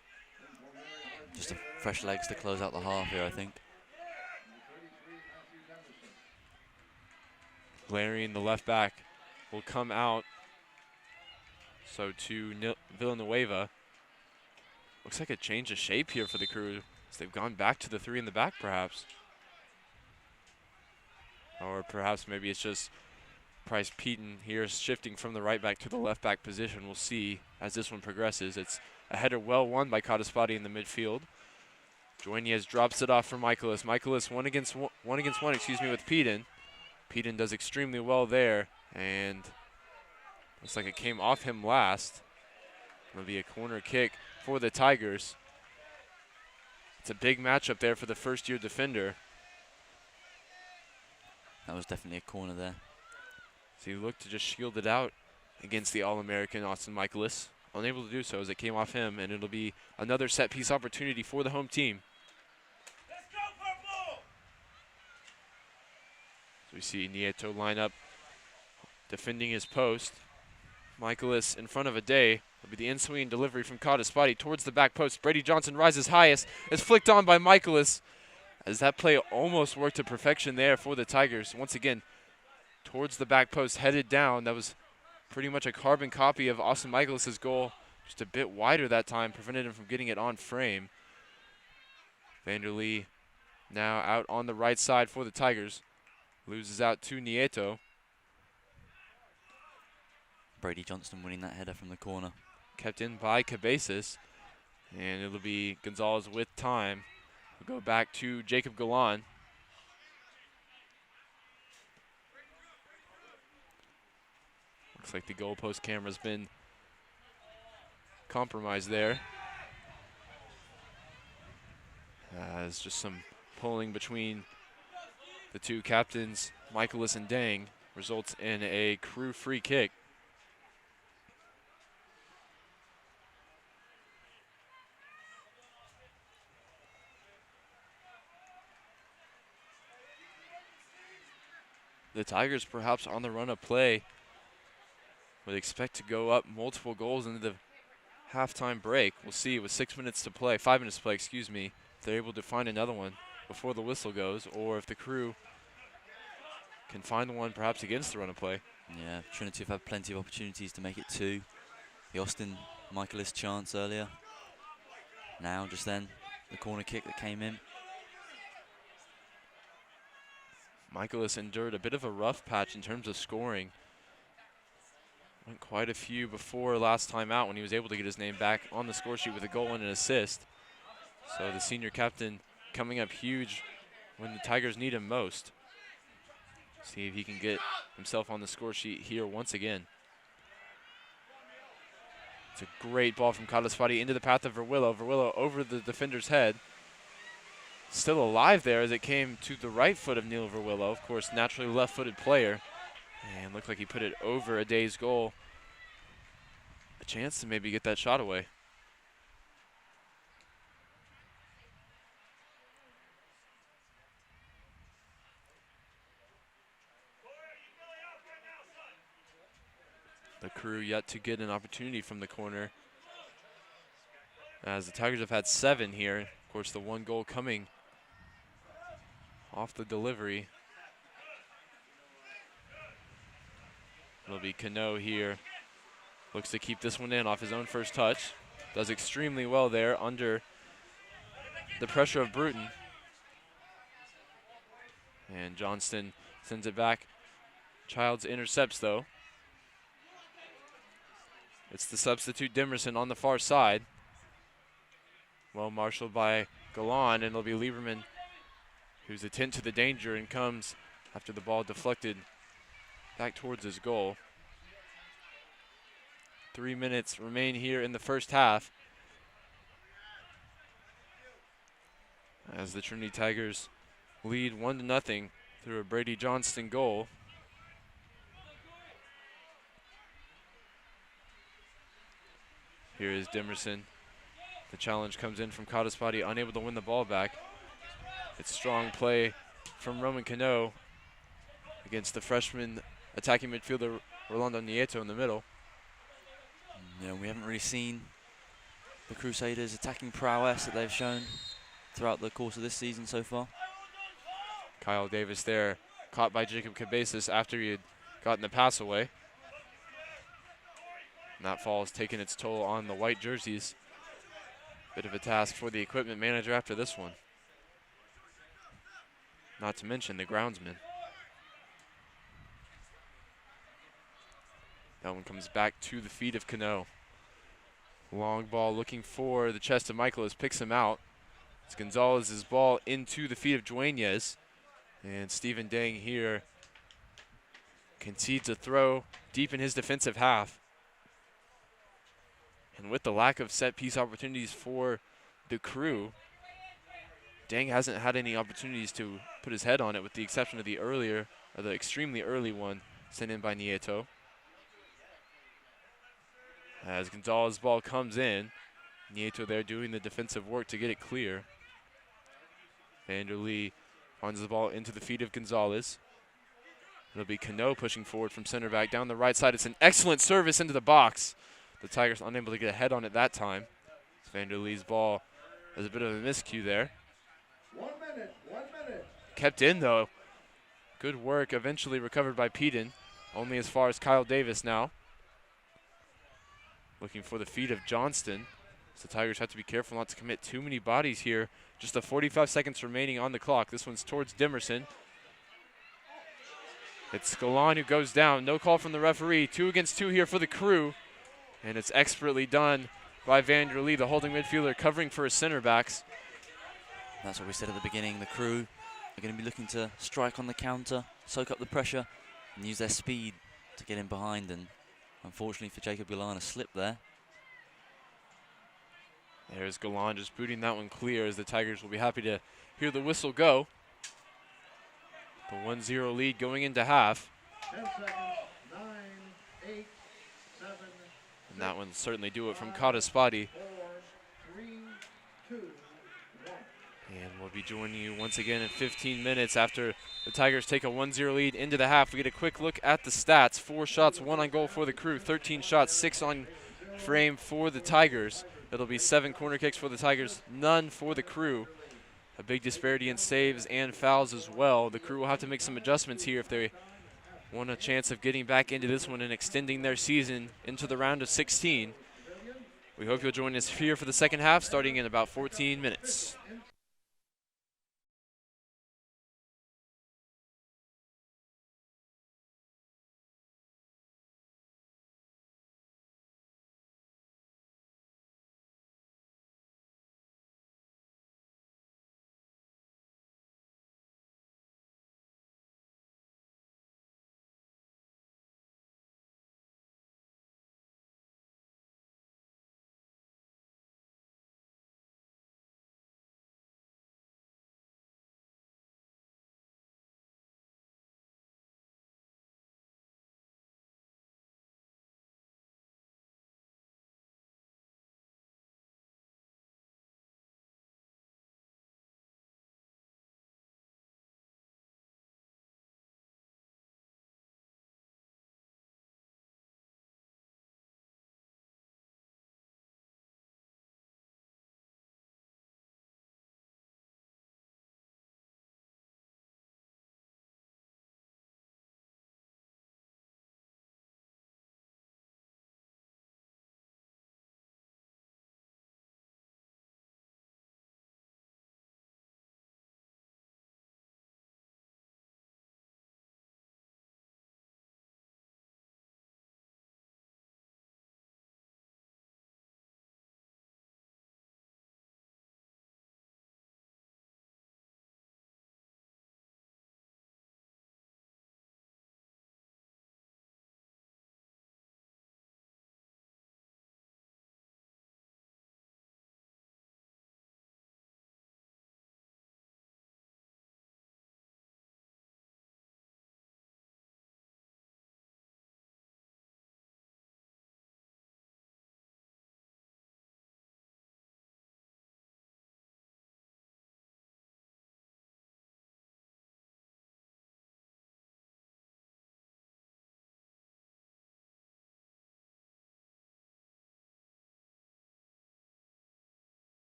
Just a fresh legs to close out the half here, I think. Larry, the left back, will come out. So to Villanueva. Looks like a change of shape here for the Crew as they've gone back to the 3 in the back, perhaps. Or perhaps maybe it's just Price Peaton here shifting from the right back to the left back position. We'll see as this one progresses. It's a header well won by Cotaspati in the midfield. Dueñez drops it off for Michaelis. Michaelis one against one, with Peaton. Peaton does extremely well there, and looks like it came off him last. It'll be a corner kick for the Tigers. It's a big matchup there for the first-year defender. That was definitely a corner there. So he looked to just shield it out against the All-American Austin Michaelis. Unable to do so as it came off him, and it'll be another set-piece opportunity for the home team. So we see Nieto line up, defending his post. Michaelis in front of Ade. Will be the in-swing delivery from Cotaspati towards the back post. Brady Johnson rises highest. It's flicked on by Michaelis as that play almost worked to perfection there for the Tigers. Once again, towards the back post, headed down. That was pretty much a carbon copy of Austin Michaelis' goal. Just a bit wider that time, prevented him from getting it on frame. Vanderlee now out on the right side for the Tigers. Loses out to Nieto. Brady Johnston winning that header from the corner. Kept in by Cabezas. And it'll be Gonzalez with time. We'll go back to Jacob Galan. Looks like the goalpost camera's been compromised there. It's just some pulling between the two captains, Michaelis and Dang, results in a Crew free kick. the Tigers perhaps on the run of play would expect to go up multiple goals into the halftime break. We'll see with 5 minutes to play, excuse me, if they're able to find another one before the whistle goes, or if the Crew can find one perhaps against the run of play. Yeah, Trinity have had plenty of opportunities to make it 2. The Austin Michaelis chance earlier. Now, just then, the corner kick that came in. Michaelis endured a bit of a rough patch in terms of scoring. Went quite a few before last time out when he was able to get his name back on the score sheet with a goal and an assist. So the senior captain coming up huge when the Tigers need him most. See if he can get himself on the score sheet here once again. It's a great ball from Kadaspati into the path of Verwillow. Verwillow over the defender's head. Still alive there as it came to the right foot of Neil Verwillow. Of course, naturally left-footed player. And looked like he put it over a day's goal. A chance to maybe get that shot away. The Crew yet to get an opportunity from the corner, as the Tigers have had 7 here. Of course, the 1 goal coming off the delivery. It'll be Cano here. Looks to keep this one in off his own first touch. Does extremely well there under the pressure of Bruton. And Johnston sends it back. Childs intercepts though. It's the substitute Demerson on the far side. Well marshaled by Galan, and it'll be Lieberman who's a tint to the danger and comes after the ball deflected back towards his goal. 3 minutes remain here in the first half, as the Trinity Tigers lead 1-0 through a Brady Johnston goal. Here is Demerson. The challenge comes in from Kadaspati, unable to win the ball back. It's strong play from Roman Cano against the freshman attacking midfielder Rolando Nieto in the middle. Yeah, we haven't really seen the Crusaders' attacking prowess that they've shown throughout the course of this season so far. Kyle Davis there, caught by Jacob Cabezas after he had gotten the pass away. And that fall has taken its toll on the white jerseys. Bit of a task for the equipment manager after this one. Not to mention the groundsman. That one comes back to the feet of Cano. Long ball looking for the chest of Michaelis, picks him out. It's Gonzalez's ball into the feet of Dueñez. And Stephen Dang here concedes a throw deep in his defensive half. And with the lack of set piece opportunities for the Crew, Dang hasn't had any opportunities to put his head on it with the exception of the extremely early one sent in by Nieto. As Gonzalez's ball comes in, Nieto there doing the defensive work to get it clear. Vanderlee finds the ball into the feet of Gonzalez. It'll be Cano pushing forward from center back down the right side. It's an excellent service into the box. The Tigers unable to get a head on it that time. Vanderlee's ball has a bit of a miscue there. 1 minute, 1 minute. Kept in though. Good work, eventually recovered by Peden. Only as far as Kyle Davis now. Looking for the feet of Johnston. So the Tigers have to be careful not to commit too many bodies here. Just the 45 seconds remaining on the clock. This one's towards Demerson. It's Galan who goes down. No call from the referee. 2 against 2 here for the Crew. And it's expertly done by Vanderlee, the holding midfielder, covering for his center backs. That's what we said at the beginning. The Crew are going to be looking to strike on the counter, soak up the pressure, and use their speed to get in behind. And unfortunately for Jacob Galan, a slip there. There's Galan just booting that one clear, as the Tigers will be happy to hear the whistle go. The 1-0 lead going into half. 10 seconds, 9, 8, 7, And that one certainly do it from Kadaspati. 4, 3, 2, 1. And we'll be joining you once again in 15 minutes after the Tigers take a 1-0 lead into the half. We get a quick look at the stats. 4 shots, 1 on goal for the Crew. 13 shots, 6 on frame for the Tigers. It'll be 7 corner kicks for the Tigers, none for the Crew. A big disparity in saves and fouls as well. The Crew will have to make some adjustments here if they want a chance of getting back into this one and extending their season into the round of 16. We hope you'll join us here for the second half, starting in about 14 minutes.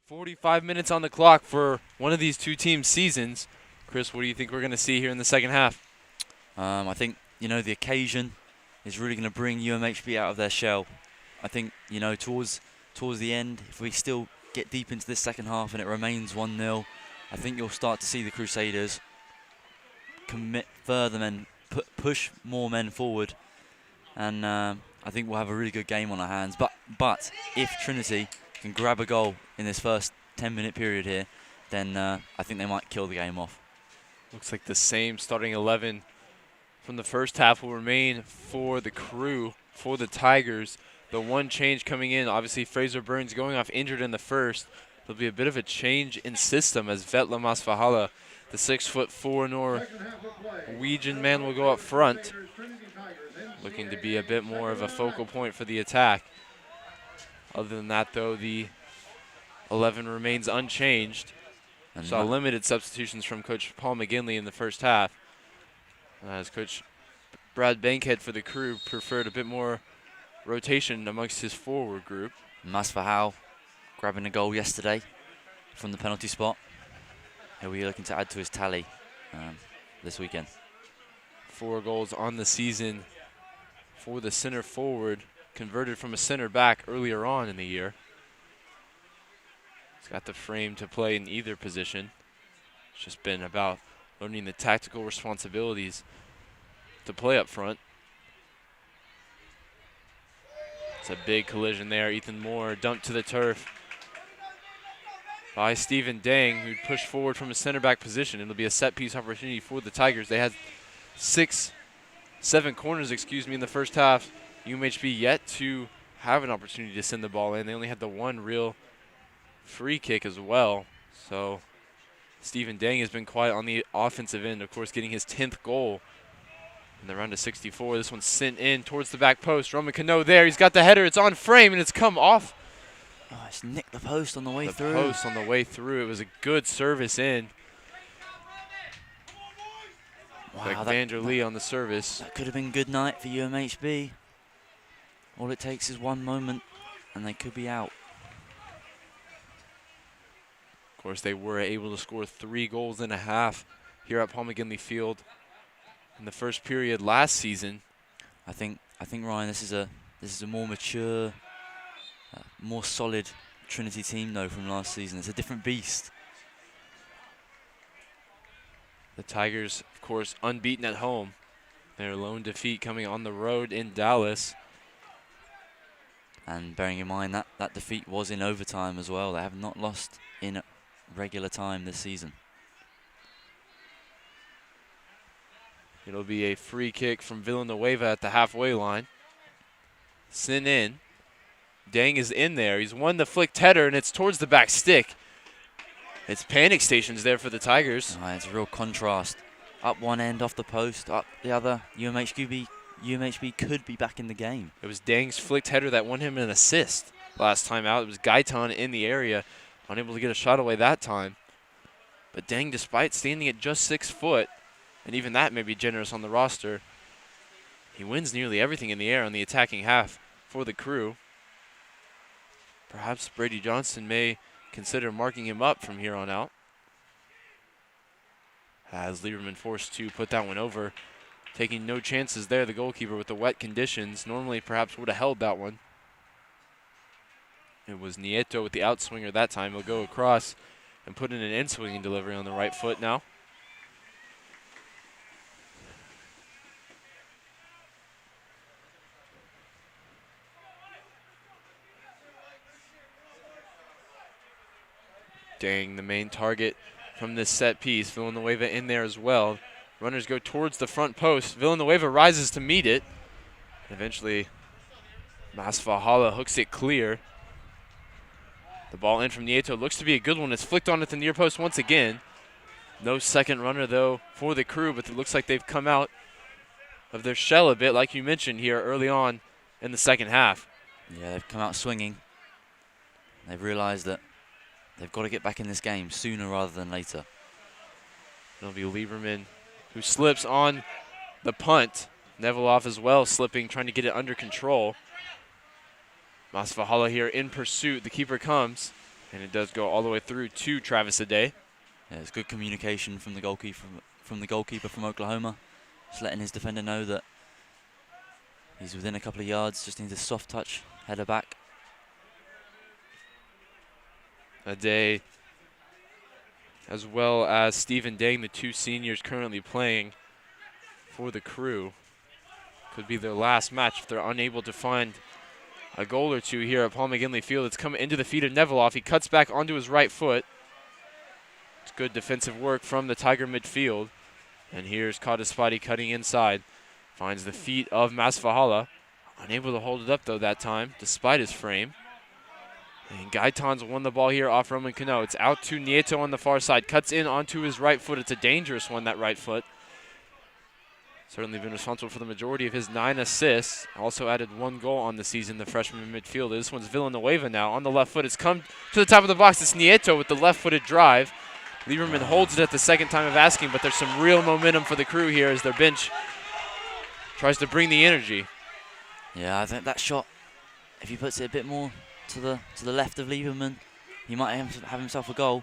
45 minutes on the clock for one of these two teams' seasons. Chris, what do you think we're going to see here in the second half? I think, the occasion is really going to bring UMHB out of their shell. I think, towards the end, if we still get deep into this second half and it remains 1-0, I think you'll start to see the Crusaders commit further men, push more men forward, and I think we'll have a really good game on our hands. But if Trinity can grab a goal in this first 10-minute period here, then I think they might kill the game off. Looks like the same starting 11 from the first half will remain for the Crew, for the Tigers. The one change coming in, obviously Fraser Burns going off injured in the first. There'll be a bit of a change in system as Vetla Masfahala, the 6'4" Norwegian man, will go up front, looking to be a bit more of a focal point for the attack. Other than that, though, the 11 remains unchanged. And Saw limited substitutions from Coach Paul McGinley in the first half, as Coach Brad Bankhead for the Crew preferred a bit more rotation amongst his forward group. Masfahal grabbing a goal yesterday from the penalty spot. He'll be looking to add to his tally this weekend. 4 goals on the season for the center forward, converted from a center back earlier on in the year. He's got the frame to play in either position. It's just been about learning the tactical responsibilities to play up front. It's a big collision there. Ethan Moore dumped to the turf by Stephen Dang, who pushed forward from a center back position. It'll be a set piece opportunity for the Tigers. They had 7 corners, in the first half. UMHB yet to have an opportunity to send the ball in. They only had the one real free kick as well. So Stephen Dang has been quiet on the offensive end, of course, getting his 10th goal in the round of 64. This one's sent in towards the back post. Roman Cano there. He's got the header. It's on frame, and it's come off. Oh, it's nicked the post on the way through. The post on the way through. It was a good service in. Wow, Vanderlee on the service. That could have been good night for UMHB. All it takes is one moment, and they could be out. Of course, they were able to score 3 goals and a half here at Paul McGinley Field in the first period last season. I think Ryan, this is a more mature, more solid Trinity team though from last season. It's a different beast. The Tigers, of course, unbeaten at home. Their lone defeat coming on the road in Dallas. And bearing in mind that defeat was in overtime as well. They have not lost in regular time this season. It'll be a free kick from Villanueva at the halfway line. Sent in. Dang is in there. He's won the flicked header, and it's towards the back stick. It's panic stations there for the Tigers. It's a real contrast. Up one end, off the post, up the other. UMHB could be back in the game. It was Dang's flicked header that won him an assist last time out. It was Gaitan in the area, unable to get a shot away that time. But Dang, despite standing at just 6 foot, and even that may be generous on the roster, he wins nearly everything in the air on the attacking half for the Crew. Perhaps Brady Johnston may consider marking him up from here on out, as Lieberman forced to put that one over. Taking no chances there, the goalkeeper, with the wet conditions. Normally perhaps would have held that one. It was Nieto with the outswinger that time. He'll go across and put in an in-swinging delivery on the right foot now. Dang, the main target from this set piece. Villanueva in there as well. Runners go towards the front post. Villanueva rises to meet it. Eventually, Masfahala hooks it clear. The ball in from Nieto looks to be a good one. It's flicked on at the near post once again. No second runner, though, for the Crew, but it looks like they've come out of their shell a bit, like you mentioned here early on in the second half. Yeah, they've come out swinging. They've realized that they've got to get back in this game sooner rather than later. It'll be Lieberman who slips on the punt. Neveloff as well slipping, trying to get it under control. Masfahala here in pursuit. The keeper comes. And it does go all the way through to Travis Aday. Yeah, it's good communication from the goalkeeper from Oklahoma. Just letting his defender know that he's within a couple of yards, just needs a soft touch, header back. Aday, as well as Stephen Dang, the two seniors currently playing for the Crew. Could be their last match if they're unable to find a goal or two here at Paul McGinley Field. It's coming into the feet of Neveloff. He cuts back onto his right foot. It's good defensive work from the Tiger midfield. And here's Kadaspati cutting inside. Finds the feet of Masfahala. Unable to hold it up, though, that time, despite his frame. And Gaitan's won the ball here off Roman Cano. It's out to Nieto on the far side. Cuts in onto his right foot. It's a dangerous one, that right foot. Certainly been responsible for the majority of his 9 assists. Also added 1 goal on the season, the freshman midfielder. This one's Villanueva now on the left foot. It's come to the top of the box. It's Nieto with the left-footed drive. Lieberman holds it at the second time of asking, but there's some real momentum for the Crew here as their bench tries to bring the energy. Yeah, I think that shot, if he puts it a bit more to the left of Lieberman, he might have himself a goal.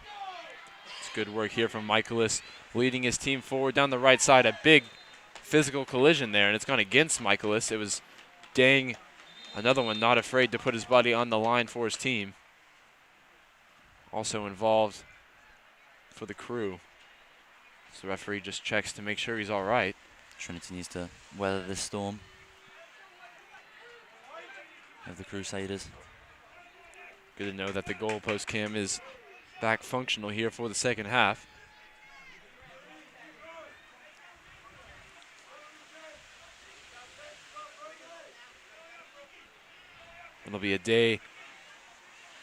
It's good work here from Michaelis, leading his team forward down the right side. A big physical collision there, and it's gone against Michaelis. It was Dang, another one not afraid to put his body on the line for his team. Also involved for the Crew. So the referee just checks to make sure he's all right. Trinity needs to weather this storm of the Crusaders. Good to know that the goalpost cam is back functional here for the second half. It'll be Aday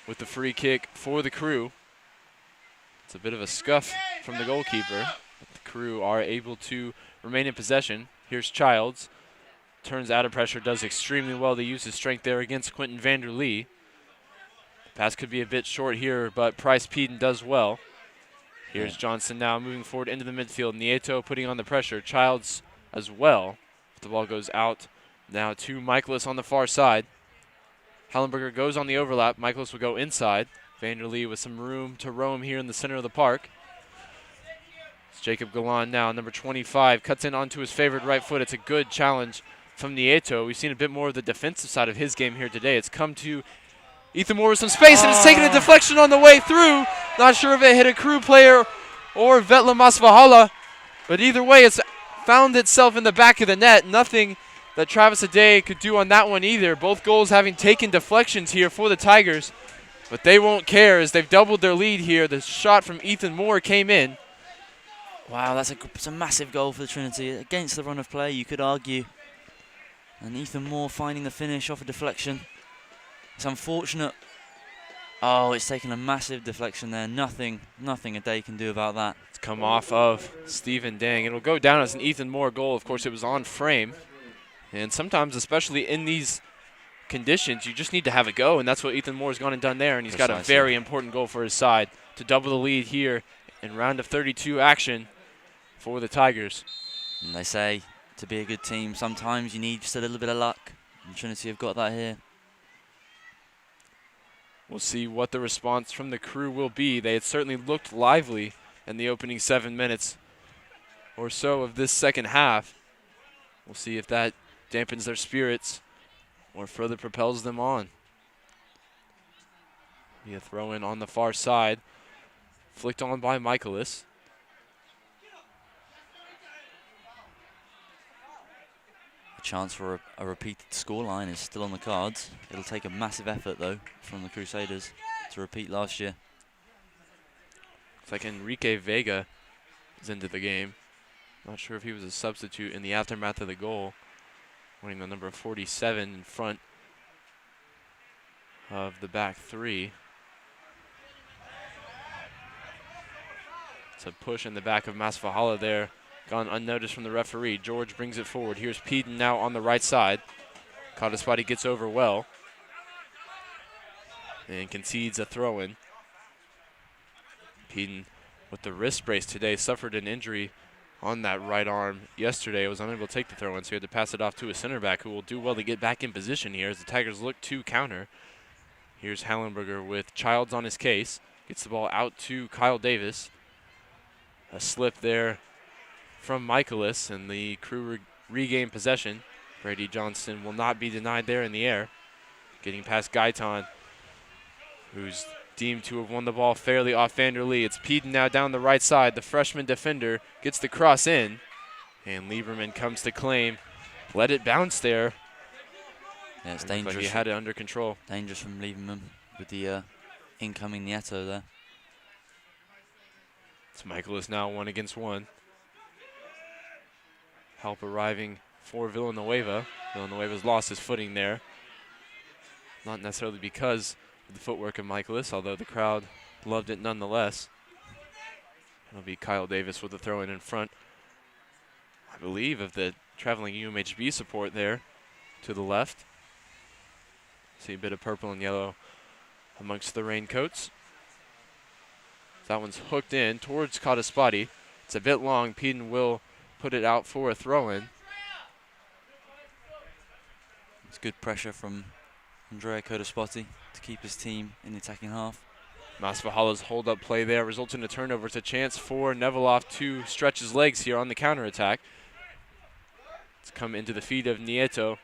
with the free kick for the Crew. It's a bit of a scuff from the goalkeeper. The Crew are able to remain in possession. Here's Childs. Turns out of pressure, does extremely well to use his strength there against Quentin Vanderlee. The pass could be a bit short here, but Price Peden does well. Here's Johnson now moving forward into the midfield. Nieto putting on the pressure. Childs as well. The ball goes out now to Michaelis on the far side. Hallenberger goes on the overlap. Michaelis will go inside. Vanderlee with some room to roam here in the center of the park. It's Jacob Galan now, number 25, cuts in onto his favored right foot. It's a good challenge from Nieto. We've seen a bit more of the defensive side of his game here today. It's come to Ethan Moore with some space, and it's taken a deflection on the way through. Not sure if it hit a Crew player or Vetla Masvahala, but either way, it's found itself in the back of the net. Nothing that Travis Aday could do on that one either. Both goals having taken deflections here for the Tigers. But they won't care as they've doubled their lead here. The shot from Ethan Moore came in. Wow, that's a massive goal for the Trinity. Against the run of play, you could argue. And Ethan Moore finding the finish off a deflection. It's unfortunate. Oh, it's taken a massive deflection there. Nothing Aday can do about that. It's come off of Stephen Dang. It'll go down as an Ethan Moore goal. Of course, it was on frame. And sometimes, especially in these conditions, you just need to have a go, and that's what Ethan Moore's gone and done there, and he's got a very important goal for his side to double the lead here in round of 32 action for the Tigers. And they say to be a good team, sometimes you need just a little bit of luck, and Trinity have got that here. We'll see what the response from the Crew will be. They had certainly looked lively in the opening 7 minutes or so of this second half. We'll see if that dampens their spirits or further propels them on. Be a throw in on the far side. Flicked on by Michaelis. A chance for a repeated scoreline is still on the cards. It'll take a massive effort, though, from the Crusaders to repeat last year. Looks like Enrique Vega is into the game. Not sure if he was a substitute in the aftermath of the goal. Wearing the number 47 in front of the back three. It's a push in the back of Masfahala there. Gone unnoticed from the referee. George brings it forward. Here's Peden now on the right side. Kadaspati gets over well. And concedes a throw-in. Peden with the wrist brace today suffered an injury on that right arm yesterday. Was unable to take the throw-in, so he had to pass it off to a center back who will do well to get back in position here as the Tigers look to counter. Here's Hallenberger with Childs on his case. Gets the ball out to Kyle Davis. A slip there from Michaelis, and the Crew regain possession. Brady Johnson will not be denied there in the air. Getting past Gaitan, who's deemed to have won the ball fairly off Vanderlee. It's Peden now down the right side. The freshman defender gets the cross in, and Lieberman comes to claim. Let it bounce there. Yeah, it's It looked dangerous. like he had it under control. Dangerous from Lieberman with the incoming Nieto there. It's Michaelis now 1-against-1. Help arriving for Villanueva. Villanueva's lost his footing there. Not necessarily because of the footwork of Michaelis, although the crowd loved it nonetheless. It'll be Kyle Davis with the throw in front, I believe, of the traveling UMHB support there to the left. See a bit of purple and yellow amongst the raincoats. That one's hooked in towards Kataspati. It's a bit long. Peden will put it out for a throw-in. It's good pressure from Andrea Codaspoti to keep his team in the attacking half. Masvahala's hold-up play there results in a turnover. It's a chance for Nevelov to stretch his legs here on the counterattack. It's come into the feet of Nieto.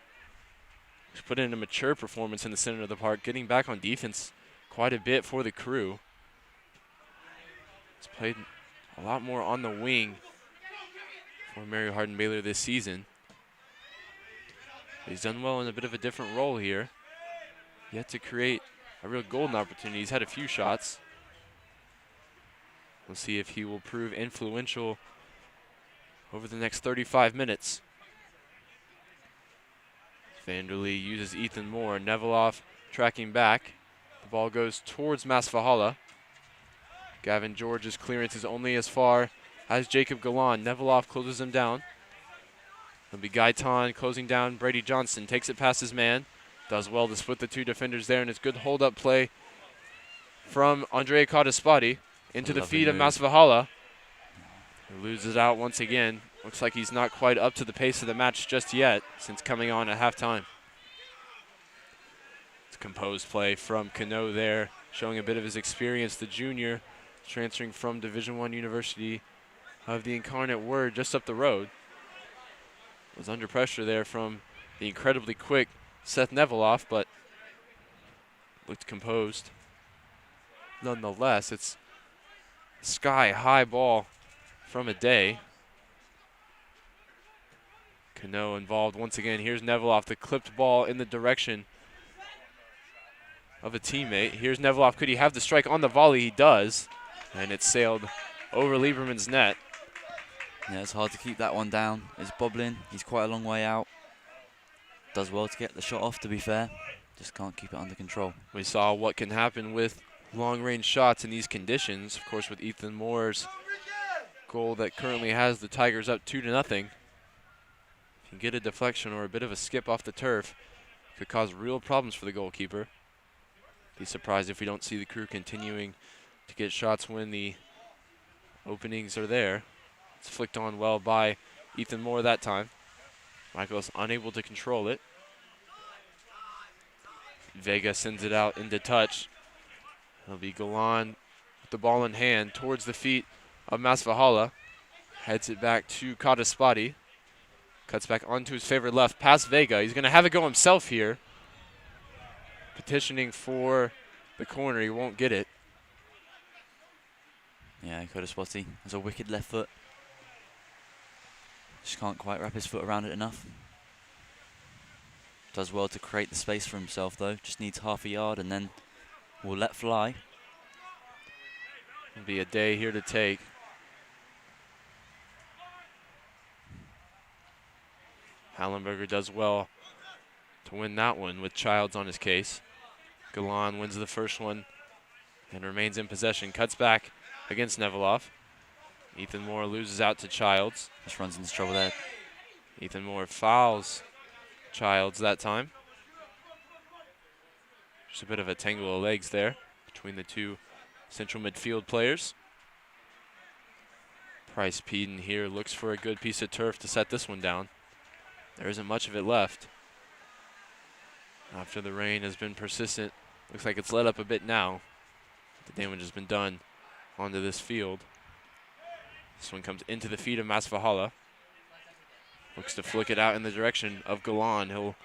He's put in a mature performance in the center of the park, getting back on defense quite a bit for the Crew. He's played a lot more on the wing for Mary Hardin-Baylor this season. He's done well in a bit of a different role here. Yet to create a real golden opportunity. He's had a few shots. We'll see if he will prove influential over the next 35 minutes. Vanderlee uses Ethan Moore. Nevelov tracking back. The ball goes towards Masvahala. Gavin George's clearance is only as far as Jacob Galan. Nevelov closes him down. It'll be Gaitan closing down Brady Johnson. Takes it past his man. Does well to split the two defenders there, and it's good hold-up play from Andrea Kataspati into the feet of Masvahala. He loses out once again. Looks like he's not quite up to the pace of the match just yet since coming on at halftime. It's composed play from Cano there, showing a bit of his experience. The junior transferring from Division I University of the Incarnate Word just up the road. Was under pressure there from the incredibly quick Seth Nevelov, but looked composed. Nonetheless, it's sky-high ball from a day. Cano involved once again. Here's Nevelov, the clipped ball in the direction of a teammate. Here's Nevelov. Could he have the strike on the volley? He does. And it's sailed over Lieberman's net. Yeah, it's hard to keep that one down. It's bobbling. He's quite a long way out. Does well to get the shot off, to be fair. Just can't keep it under control. We saw what can happen with long-range shots in these conditions. Of course, with Ethan Moore's goal that currently has the Tigers up 2-0. If you get a deflection or a bit of a skip off the turf, it could cause real problems for the goalkeeper. Be surprised if we don't see the Crew continuing to get shots when the openings are there. It's flicked on well by Ethan Moore that time. Michael's unable to control it. Vega sends it out into touch. It'll be Galan with the ball in hand towards the feet of Masvahala. Heads it back to Kataspati. Cuts back onto his favorite left, past Vega. He's going to have it go himself here. Petitioning for the corner. He won't get it. Yeah, Kataspati has a wicked left foot. Just can't quite wrap his foot around it enough. Does well to create the space for himself, though. Just needs half a yard and then will let fly. It'll be a day here to take. Hallenberger does well to win that one with Childs on his case. Galan wins the first one and remains in possession. Cuts back against Nevelov. Ethan Moore loses out to Childs. Just runs into trouble there. Ethan Moore fouls Childs that time. Just a bit of a tangle of legs there between the two central midfield players. Price Peden here looks for a good piece of turf to set this one down. There isn't much of it left after the rain has been persistent Looks like it's let up a bit now. The damage has been done onto this field. This one comes into the feet of Masfahala. Looks to flick it out in the direction of Galan. He'll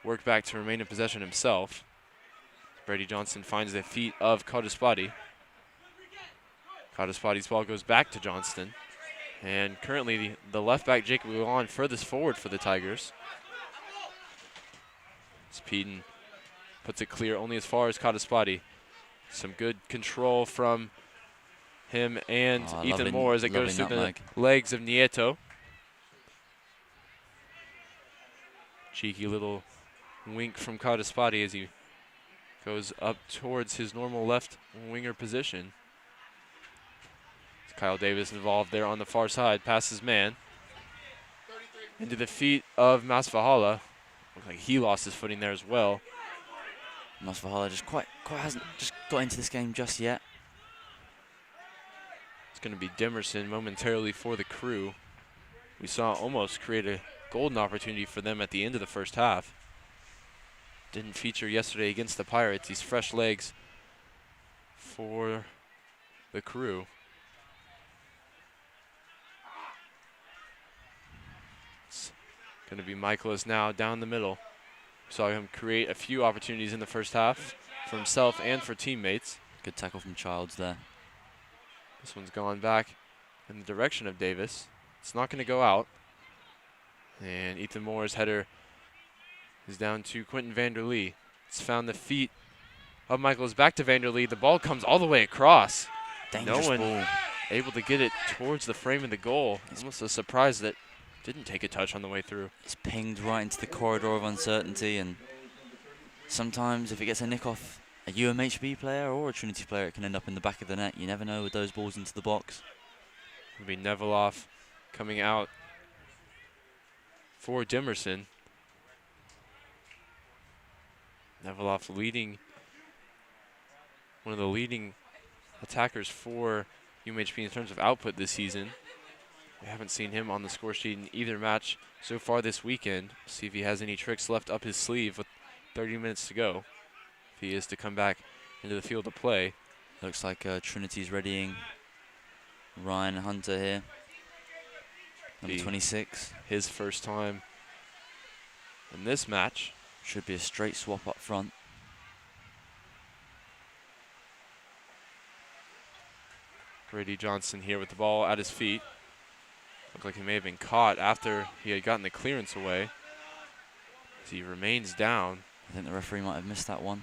work back to remain in possession himself. Brady Johnson finds the feet of Kadaspati. Kadaspati's ball goes back to Johnston. And currently the left back, Jacob Galan, furthest forward for the Tigers. Peden puts it clear only as far as Kadaspati. Some good control from him and Ethan Moore as it goes through the legs of Nieto. Cheeky little wink from Kadaspati as he goes up towards his normal left winger position. Kyle Davis involved there on the far side, past his man. Into the feet of Masfahala. Looks like he lost his footing there as well. Masfahala just quite hasn't just got into this game just yet. It's going to be Demerson momentarily for the Crew. We saw almost create a golden opportunity for them at the end of the first half. Didn't feature yesterday against the Pirates. These fresh legs for the Crew. It's going to be Michaelis now down the middle. Saw him create a few opportunities in the first half for himself and for teammates. Good tackle from Childs there. This one's gone back in the direction of Davis. It's not going to go out. And Ethan Moore's header is down to Quentin Vanderlee. It's found the feet of Michaelis back to Vanderlee. The ball comes all the way across. Dangerous ball. Able to get it towards the frame of the goal. Almost a surprise that didn't take a touch on the way through. It's pinged right into the corridor of uncertainty, and sometimes if it gets a nick off a UMHB player or a Trinity player, it can end up in the back of the net. You never know with those balls into the box. It'll be Neveloff coming out for Demerson. Neveloff leading, one of the leading attackers for UMHB in terms of output this season. We haven't seen him on the score sheet in either match so far this weekend. See if he has any tricks left up his sleeve with 30 minutes to go. If he is to come back into the field to play. Looks like Trinity's readying Ryan Hunter here. Number 26. His first time in this match. Should be a straight swap up front. Brady Johnson here with the ball at his feet. Looked like he may have been caught after he had gotten the clearance away. As he remains down. I think the referee might have missed that one.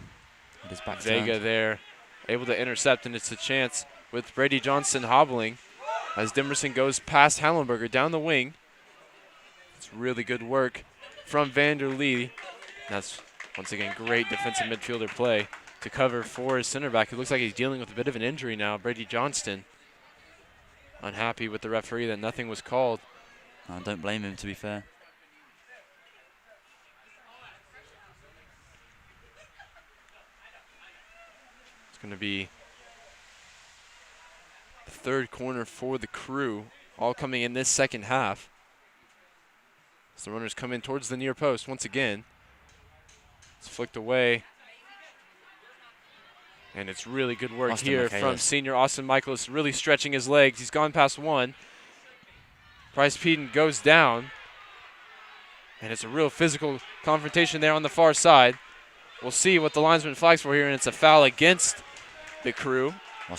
At his back Vega turned. there, able to intercept, and it's a chance with Brady Johnson hobbling as Demerson goes past Hallenberger down the wing. It's really good work from Vanderlee. That's, once again, great defensive midfielder play to cover for his center back. It looks like he's dealing with a bit of an injury now, Brady Johnston. Unhappy with the referee that nothing was called. I don't blame him, to be fair. It's going to be the third corner for the Crew, all coming in this second half. As the runners come in towards the near post once again. It's flicked away. And it's really good work Austin here Michaelis. from senior Austin Michaelis, really stretching his legs. He's gone past one. Bryce Peden goes down. And it's a real physical confrontation there on the far side. We'll see what the linesman flags for here, and it's a foul against the Crew.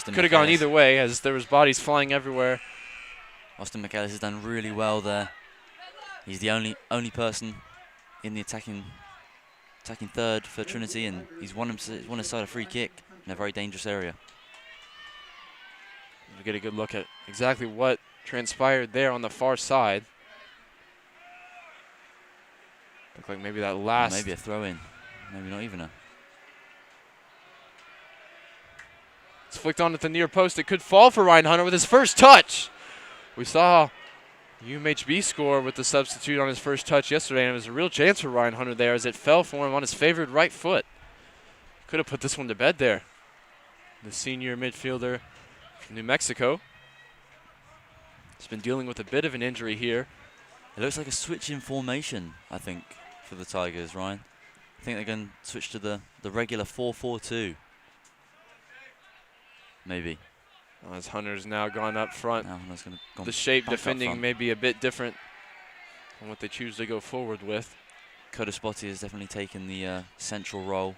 Could have gone either way as there was bodies flying everywhere. Austin Michaelis has done really well there. He's the only person in the attacking third for Trinity, and he's won his side a free kick in a very dangerous area. We'll get a good look at exactly what transpired there on the far side. Looked like maybe that last... Maybe a throw-in. Maybe not even a... It's flicked on at the near post. It could fall for Ryan Hunter with his first touch. We saw UMHB score with the substitute on his first touch yesterday, and it was a real chance for Ryan Hunter there as it fell for him on his favored right foot. Could have put this one to bed there. The senior midfielder from New Mexico. He's been dealing with a bit of an injury here. It looks like a switch in formation, I think, for the Tigers, Ryan. I think they're going to switch to the regular 4-4-2. Maybe. As Hunter's now gone up front. Now Hunter's going to The shape back up defending front. may be a bit different on what they choose to go forward with. Kodespoti has definitely taken the central role.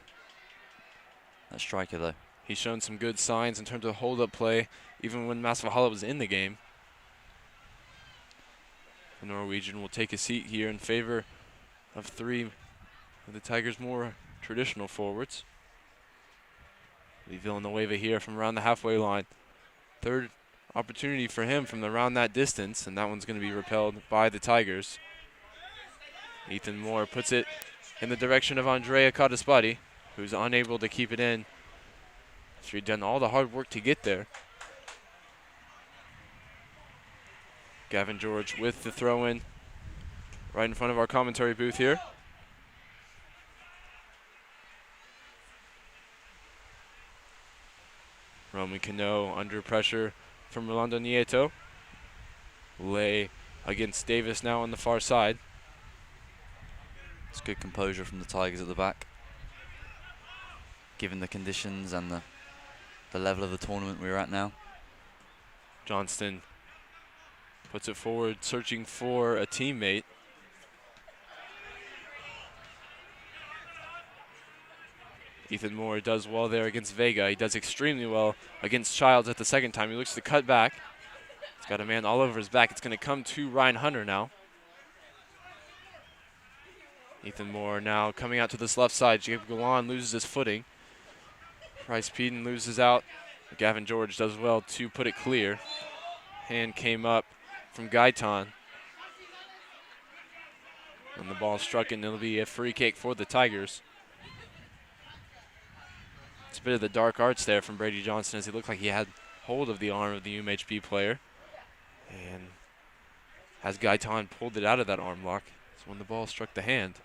That striker, though. He's shown some good signs in terms of hold-up play, even when Massahala was in the game. The Norwegian will take a seat here in favor of three of the Tigers' more traditional forwards. Villanueva here from around the halfway line. Third opportunity for him from around that distance, and that one's going to be repelled by the Tigers. Ethan Moore puts it in the direction of Andrea Kodespoti, who's unable to keep it in. She'd done all the hard work to get there. Gavin George with the throw-in right in front of our commentary booth here. Roman Cano under pressure from Rolando Nieto. Lay against Davis now on the far side. It's good composure from the Tigers at the back. Given the conditions and the level of the tournament we're at now. Johnston puts it forward, searching for a teammate. Ethan Moore does well there against Vega. He does extremely well against Childs at the second time. He looks to cut back. He's got a man all over his back. It's going to come to Ryan Hunter now. Ethan Moore now coming out to this left side. Jacob Galan loses his footing. Bryce Peden loses out. Gavin George does well to put it clear. Hand came up from Gaitan. And the ball struck, and it'll be a free kick for the Tigers. It's a bit of the dark arts there from Brady Johnston, as he looked like he had hold of the arm of the UMHB player. And as Gaitan pulled it out of that arm lock, that's when the ball struck the hand.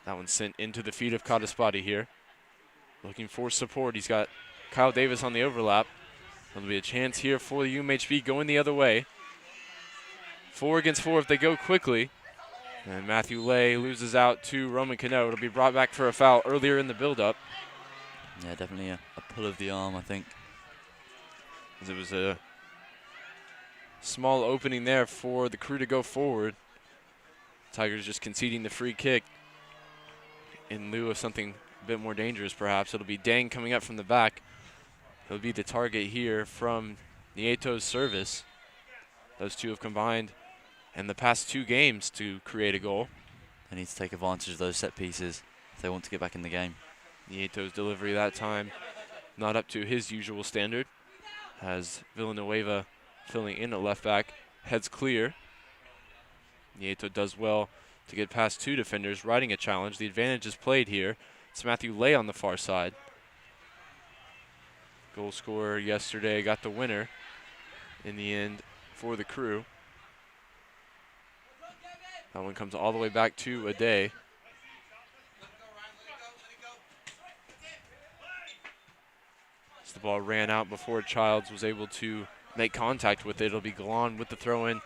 That one's sent into the feet of Kodespoti here. Looking for support. He's got Kyle Davis on the overlap. There'll be a chance here for the UMHB going the other way. 4 against 4 if they go quickly. And Matthew Lay loses out to Roman Cano. It'll be brought back for a foul earlier in the build-up. Yeah, definitely a pull of the arm, I think. As it was a small opening there for the Crew to go forward. Tigers just conceding the free kick in lieu of something a bit more dangerous, perhaps. It'll be Dang coming up from the back. He'll be the target here from Nieto's service. Those two have combined in the past 2 games to create a goal. They need to take advantage of those set pieces if they want to get back in the game. Nieto's delivery that time not up to his usual standard, as Villanueva filling in at left back heads clear. Nieto does well to get past 2 defenders, riding a challenge. The advantage is played here. It's Matthew Lay on the far side. Goal scorer yesterday got the winner in the end for the Crew. That one comes all the way back to Ade. As the ball ran out before Childs was able to make contact with it. It'll be Galan with the throw-in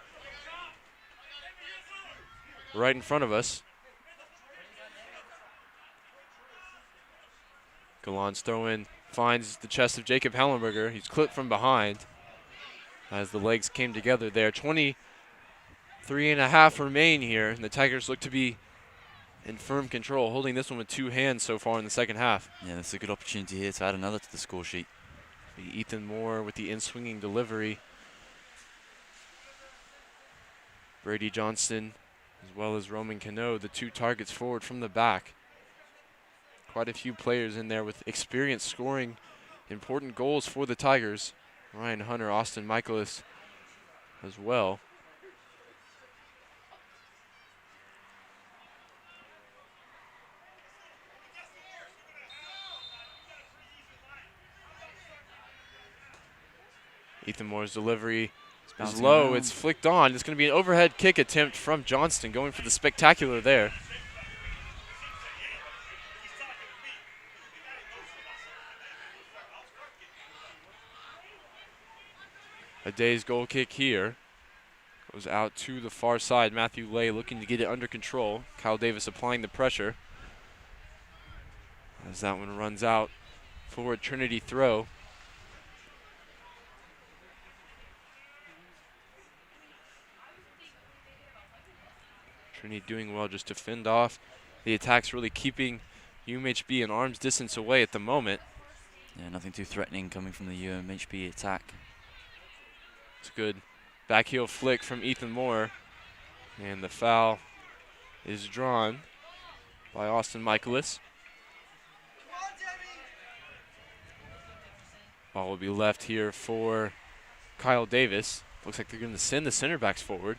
right in front of us. Galan's throw-in finds the chest of Jacob Hallenberger. He's clipped from behind as the legs came together there. 23.5 remain here, and the Tigers look to be in firm control, holding this one with 2 hands so far in the second half. Yeah, that's a good opportunity here to add another to the score sheet. Ethan Moore with the in-swinging delivery. Brady Johnston as well as Roman Cano, the 2 targets forward from the back. Quite a few players in there with experience scoring important goals for the Tigers. Ryan Hunter, Austin Michaelis as well. Ethan Moore's delivery is low. Around. It's flicked on. It's going to be an overhead kick attempt from Johnston, going for the spectacular there. Ade's goal kick here. Goes out to the far side. Matthew Lay looking to get it under control. Kyle Davis applying the pressure. As that one runs out for a Trinity throw. Trinity doing well just to fend off the attacks, really keeping UMHB an arm's distance away at the moment. Yeah, nothing too threatening coming from the UMHB attack. It's a good back heel flick from Ethan Moore. And the foul is drawn by Austin Michaelis. Ball will be left here for Kyle Davis. Looks like they're going to send the center backs forward.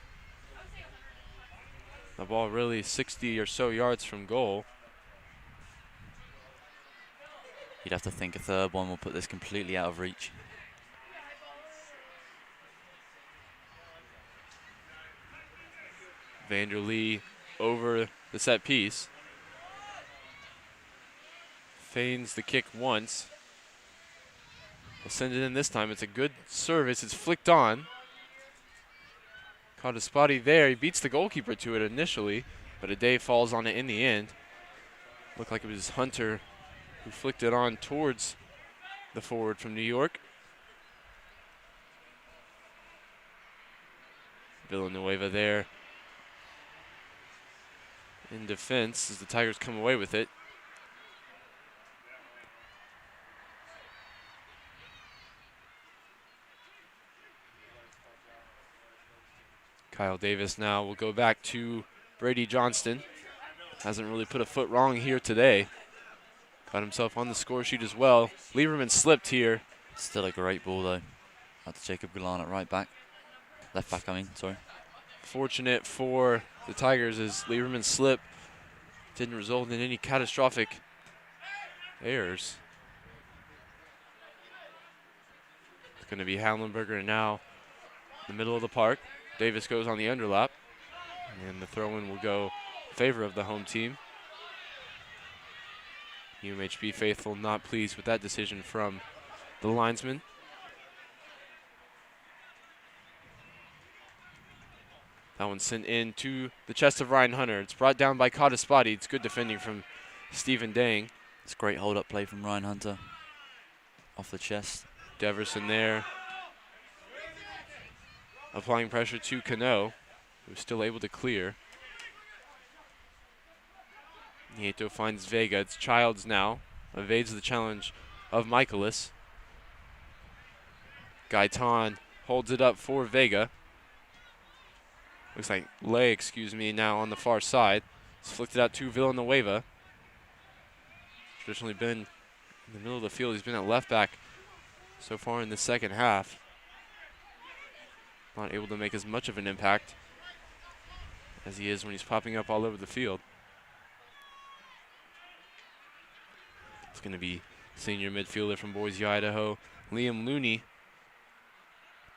The ball really 60 or so yards from goal. You'd have to think a third one will put this completely out of reach. Vanderlee over the set piece. Feigns the kick once. We'll send it in this time. It's a good service. It's flicked on. Caught a spotty there. He beats the goalkeeper to it initially, but a day falls on it in the end. Looked like it was Hunter who flicked it on towards the forward from New York. Villanueva there in defense as the Tigers come away with it. Kyle Davis now will go back to Brady Johnston. Hasn't really put a foot wrong here today. Got himself on the score sheet as well. Lieberman slipped here. Still a great ball though. Out to Jacob Galan at right back. Left back, I mean, sorry. Fortunate for the Tigers as Lieberman's slip didn't result in any catastrophic errors. It's going to be Hallenberger now in the middle of the park. Davis goes on the underlap, and the throw-in will go in favor of the home team. UMHB faithful not pleased with that decision from the linesman. That one's sent in to the chest of Ryan Hunter. It's brought down by Kadaspati. It's good defending from Stephen Dang. It's great hold-up play from Ryan Hunter. Off the chest. Deverson there. Applying pressure to Cano, who's still able to clear. Nieto finds Vega. It's Childs now. Evades the challenge of Michaelis. Gaitan holds it up for Vega. Looks like Lay, excuse me, now on the far side. He's flicked it out to Villanueva. Traditionally been in the middle of the field. He's been at left back so far in the second half. Not able to make as much of an impact as he is when he's popping up all over the field. It's going to be senior midfielder from Boise, Idaho, Liam Looney,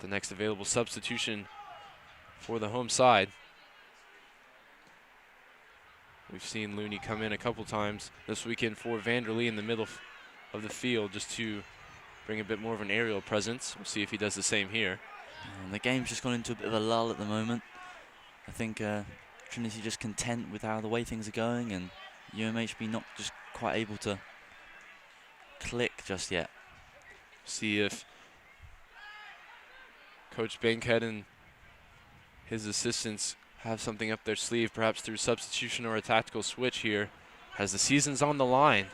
the next available substitution for the home side. We've seen Looney come in a couple times this weekend for Vanderlee in the middle of the field just to bring a bit more of an aerial presence. We'll see if he does the same here. And the game's just gone into a bit of a lull at the moment. I think Trinity just content with how the way things are going, and UMHB not just quite able to click just yet. See if Coach Bankhead and his assistants have something up their sleeve, perhaps through substitution or a tactical switch here, as the season's on the line.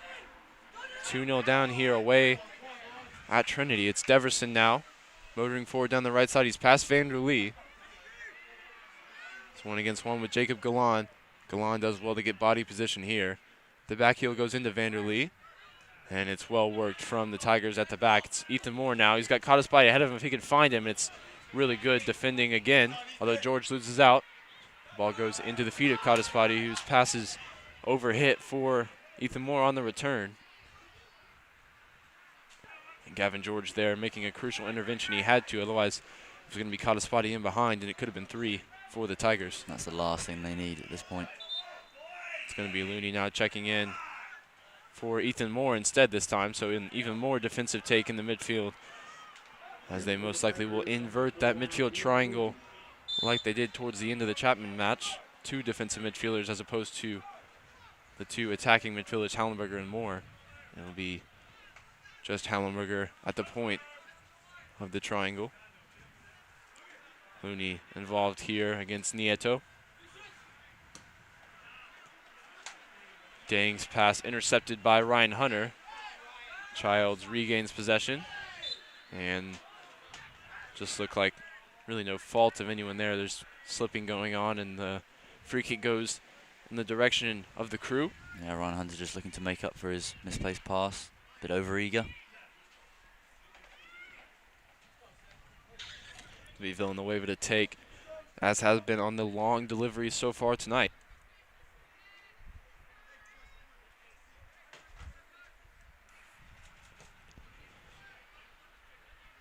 2-0 down here away at Trinity. It's Deverson now, motoring forward down the right side. He's past Vanderlee. It's 1-against-1 with Jacob Galan. Galan does well to get body position here. The back heel goes into Vanderlee, and it's well worked from the Tigers at the back. It's Ethan Moore now. He's got Kadaspati ahead of him if he can find him. It's really good defending again, although George loses out. The ball goes into the feet of Kadaspati, whose passes overhit for Ethan Moore on the return. And Gavin George there making a crucial intervention. He had to, otherwise it was going to be Kadaspati in behind, and it could have been 3 for the Tigers. That's the last thing they need at this point. It's going to be Looney now checking in for Ethan Moore instead this time, so an even more defensive take in the midfield, as they most likely will invert that midfield triangle like they did towards the end of the Chapman match. 2 defensive midfielders as opposed to the 2 attacking midfielders, Hallenberger and Moore. It'll be just Hallenberger at the point of the triangle. Looney involved here against Nieto. Dang's pass intercepted by Ryan Hunter. Childs regains possession. And just looked like really no fault of anyone there. There's slipping going on, and the free kick goes in the direction of the Crew. Yeah, Ryan Hunter just looking to make up for his misplaced pass. Bit overeager. Be Villanueva to take, as has been on the long deliveries so far tonight.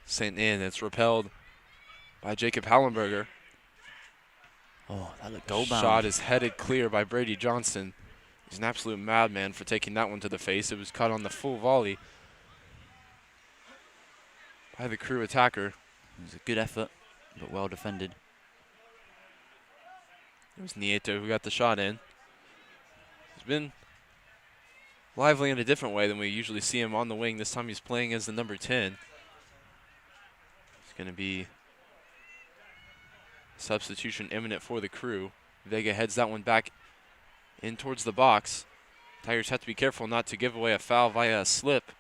Sent in, it's repelled by Jacob Hallenberger. Oh, that looked goal bound. Shot is headed clear by Brady Johnson. He's an absolute madman for taking that one to the face. It was caught on the full volley by the Crew attacker. It was a good effort, but well defended. It was Nieto who got the shot in. He's been lively in a different way than we usually see him on the wing. This time he's playing as the number 10. It's going to be substitution imminent for the Crew. Vega heads that one back in towards the box. Tigers have to be careful not to give away a foul via a slip.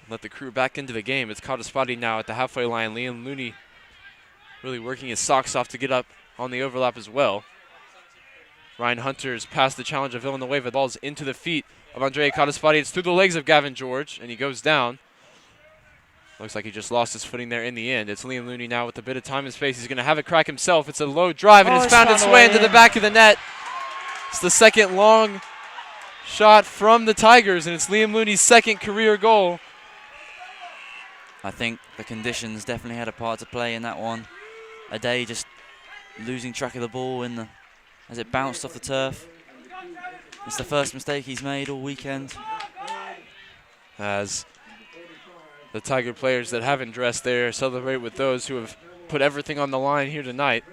Let the Crew back into the game. It's Cottaspati now at the halfway line. Liam Looney really working his socks off to get up on the overlap as well. Ryan Hunter's past the challenge of Villanueva. The ball's into the feet of Andrea Cottaspati. It's through the legs of Gavin George, and he goes down. Looks like he just lost his footing there in the end. It's Liam Looney now with a bit of time and space. He's going to have it crack himself. It's a low drive, and it's found its way into the back of the net. It's the second long shot from the Tigers, and it's Liam Looney's second career goal. I think the conditions definitely had a part to play in that one. Ade just losing track of the ball as it bounced off the turf. It's the first mistake he's made all weekend. As the Tiger players that haven't dressed there celebrate with those who have put everything on the line here tonight.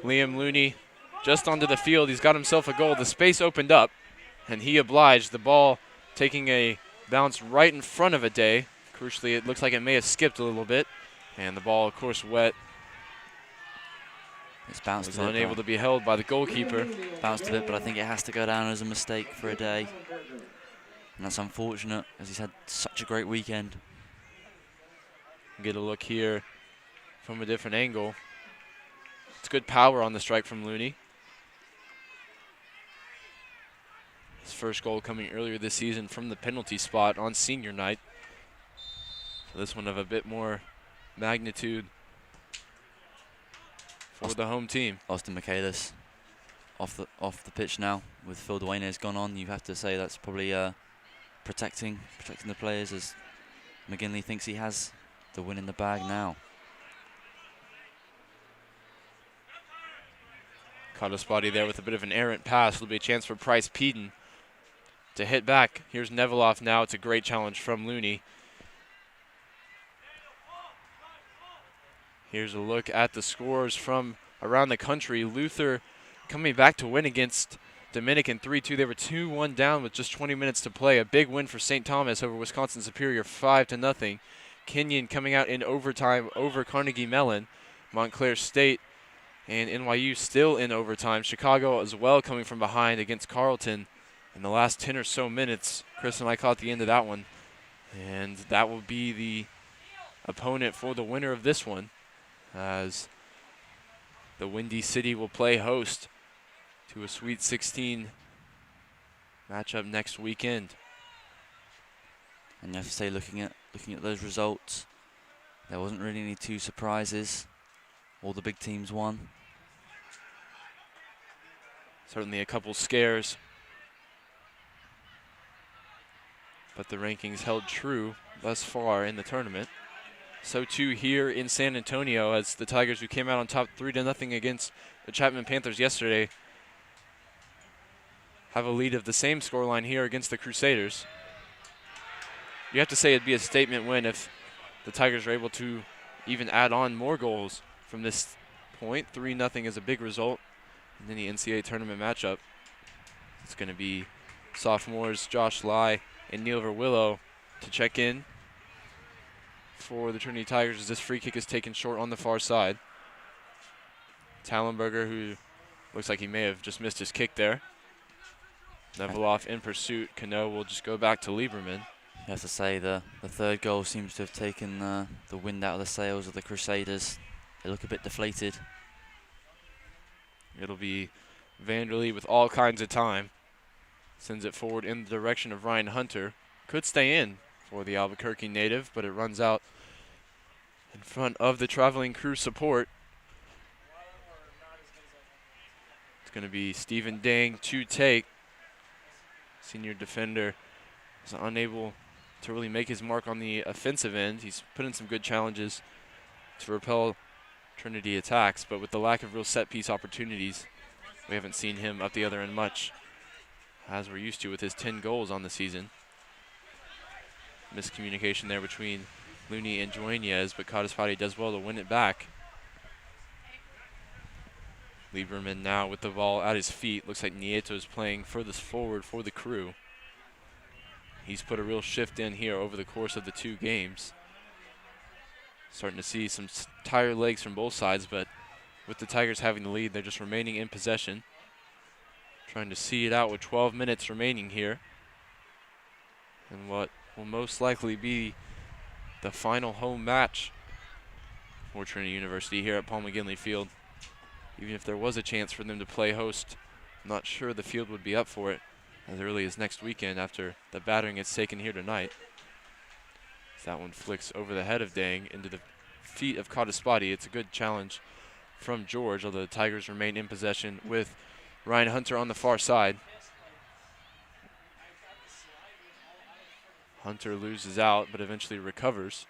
Liam Looney just onto the field. He's got himself a goal. The space opened up, and he obliged. The ball taking a bounce right in front of Ade. Crucially, it looks like it may have skipped a little bit, and the ball, of course, wet. It's bounced was unable to be held by the goalkeeper. Bounced a bit, but I think it has to go down as a mistake for Ade. And that's unfortunate, as he's had such a great weekend. Get a look here from a different angle. It's good power on the strike from Looney. His first goal coming earlier this season from the penalty spot on senior night. So this one of a bit more magnitude for the home team. Austin Michaelis off the pitch now with Phil Duene's gone on. You have to say that's probably protecting the players, as McGinley thinks he has the win in the bag now. Cottaspati there with a bit of an errant pass. It'll be a chance for Price Peden to hit back. Here's Neveloff now. It's a great challenge from Looney. Here's a look at the scores from around the country. Luther coming back to win against Dominican 3-2. They were 2-1 down with just 20 minutes to play. A big win for St. Thomas over Wisconsin Superior, 5-0. Kenyon coming out in overtime over Carnegie Mellon. Montclair State and NYU still in overtime. Chicago as well coming from behind against Carleton in the last 10 or so minutes. Chris and I caught the end of that one. And that will be the opponent for the winner of this one, as the Windy City will play host to a Sweet 16 matchup next weekend. And you have to say, looking at those results, there wasn't really any two surprises. All the big teams won. Certainly a couple scares, but the rankings held true thus far in the tournament. So too here in San Antonio, as the Tigers, who came out on top 3-0 against the Chapman Panthers yesterday, have a lead of the same scoreline here against the Crusaders. You have to say it'd be a statement win if the Tigers are able to even add on more goals from this point. 3-0 is a big result in any NCAA tournament matchup. It's going to be sophomores Josh Lai and Neil Verwillow to check in for the Trinity Tigers as this free kick is taken short on the far side. Tallenberger, who looks like he may have just missed his kick there. Neveloff in pursuit. Cano will just go back to Lieberman. You have to say the third goal seems to have taken the wind out of the sails of the Crusaders. They look a bit deflated. It'll be Vanderlee with all kinds of time. Sends it forward in the direction of Ryan Hunter. Could stay in for the Albuquerque native, but it runs out in front of the traveling crew support. It's going to be Stephen Dang to take. Senior defender is unable to really make his mark on the offensive end. He's put in some good challenges to repel Trinity attacks, but with the lack of real set-piece opportunities, we haven't seen him up the other end much, as we're used to with his 10 goals on the season. Miscommunication there between Looney and Dueñez, but Cotaspati does well to win it back. Lieberman now with the ball at his feet. Looks like Nieto is playing furthest forward for the crew. He's put a real shift in here over the course of the 2 games. Starting to see some tired legs from both sides, but with the Tigers having the lead, they're just remaining in possession. Trying to see it out with 12 minutes remaining here. And what will most likely be the final home match for Trinity University here at Paul McGinley Field. Even if there was a chance for them to play host, I'm not sure the field would be up for it as early as next weekend after the battering it's taken here tonight. That one flicks over the head of Dang into the feet of Cotaspati. It's a good challenge from George, although the Tigers remain in possession with Ryan Hunter on the far side. Hunter loses out, but eventually recovers.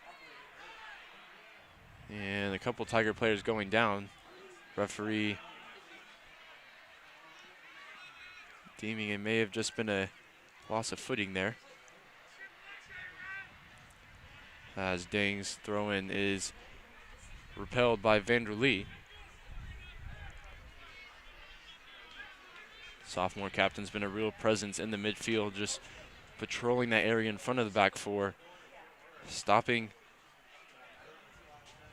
And a couple Tiger players going down. Referee deeming it may have just been a loss of footing there, as Dang's throw-in is repelled by Vanderlee. Sophomore captain's been a real presence in the midfield, just patrolling that area in front of the back four, stopping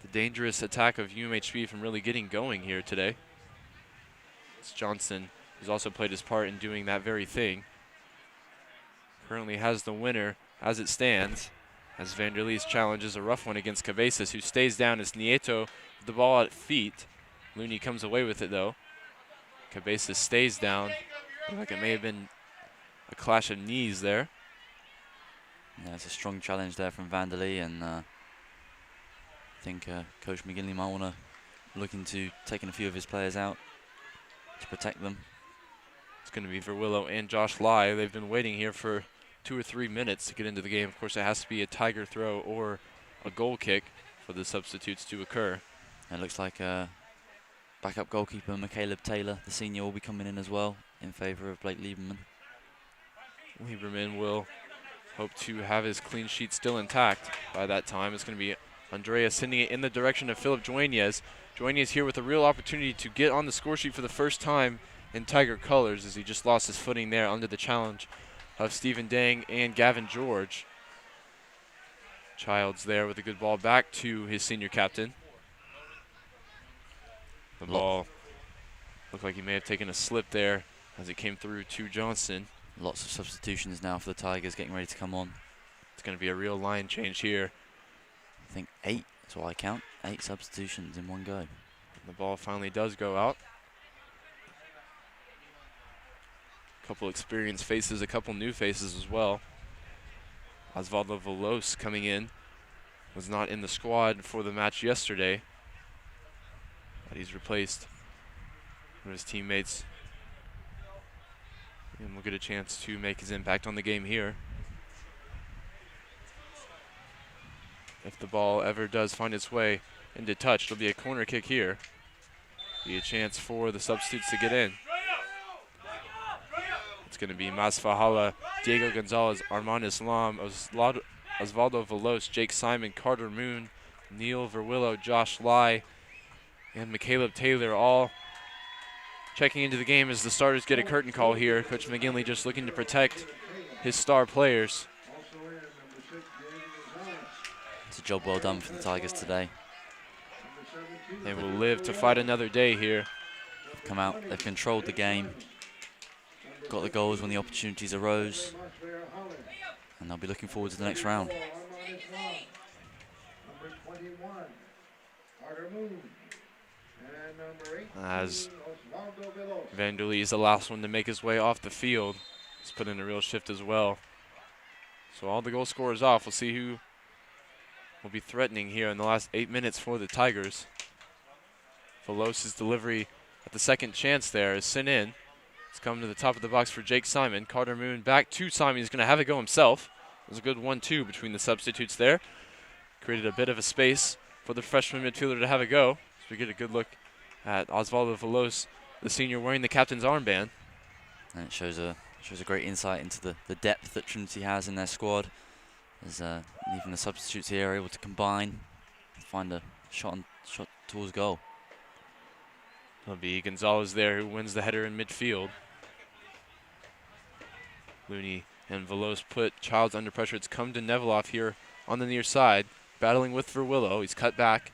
the dangerous attack of UMHB from really getting going here today. It's Johnson, who's also played his part in doing that very thing. Currently has the winner as it stands, as Vanderlee's challenge is a rough one against Cabezas, who stays down as Nieto with the ball at feet. Looney comes away with it though. Cabezas stays down. Looked like it may have been a clash of knees there. Yeah, it's a strong challenge there from Vanderlee, and I think Coach McGinley might want to look into taking a few of his players out to protect them. It's going to be Verwillow and Josh Lai. They've been waiting here for 2 or 3 minutes to get into the game. Of course, it has to be a Tiger throw or a goal kick for the substitutes to occur. And it looks like backup goalkeeper McCaleb Taylor, the senior, will be coming in as well in favor of Blake Lieberman. Lieberman will hope to have his clean sheet still intact by that time. It's going to be Andrea sending it in the direction of Philip Dueñez. Dueñez here with a real opportunity to get on the score sheet for the first time in Tiger colors, as he just lost his footing there under the challenge of Stephen Dang and Gavin George. Childs there with a good ball back to his senior captain. The ball looked like he may have taken a slip there as it came through to Johnson. Lots of substitutions now for the Tigers getting ready to come on. It's going to be a real line change here. I think 8, that's what I count. 8 substitutions in one go. The ball finally does go out. A couple experienced faces, a couple new faces as well. Osvaldo Velos coming in. Was not in the squad for the match yesterday, but he's replaced one of his teammates. And will get a chance to make his impact on the game here. If the ball ever does find its way into touch, it'll be a corner kick here. Be a chance for the substitutes to get in. It's going to be Masfahala, Diego Gonzalez, Armand Islam, Osvaldo Velos, Jake Simon, Carter Moon, Neil Verwillow, Josh Lai, and McCaleb Taylor all checking into the game as the starters get a curtain call here. Coach McGinley just looking to protect his star players. It's a job well done for the Tigers today. They will live to fight another day here. They've come out, they've controlled the game, got the goals when the opportunities arose, and they'll be looking forward to the next round. As Vanderlee is the last one to make his way off the field. He's put in a real shift as well. So all the goal scorers off. We'll see who will be threatening here in the last 8 minutes for the Tigers. Velos's delivery at the second chance there is sent in. It's come to the top of the box for Jake Simon. Carter Moon back to Simon. He's going to have it go himself. It was a good 1-2 between the substitutes there. Created a bit of a space for the freshman midfielder to have it go. So we get a good look at Osvaldo Velos, the senior, wearing the captain's armband. And it shows a great insight into the depth that Trinity has in their squad. As even the substitutes here are able to combine, find a shot towards goal. It'll be Gonzalez there who wins the header in midfield. Looney and Velos put Childs under pressure. It's come to Neveloff here on the near side, battling with Verwillow. He's cut back,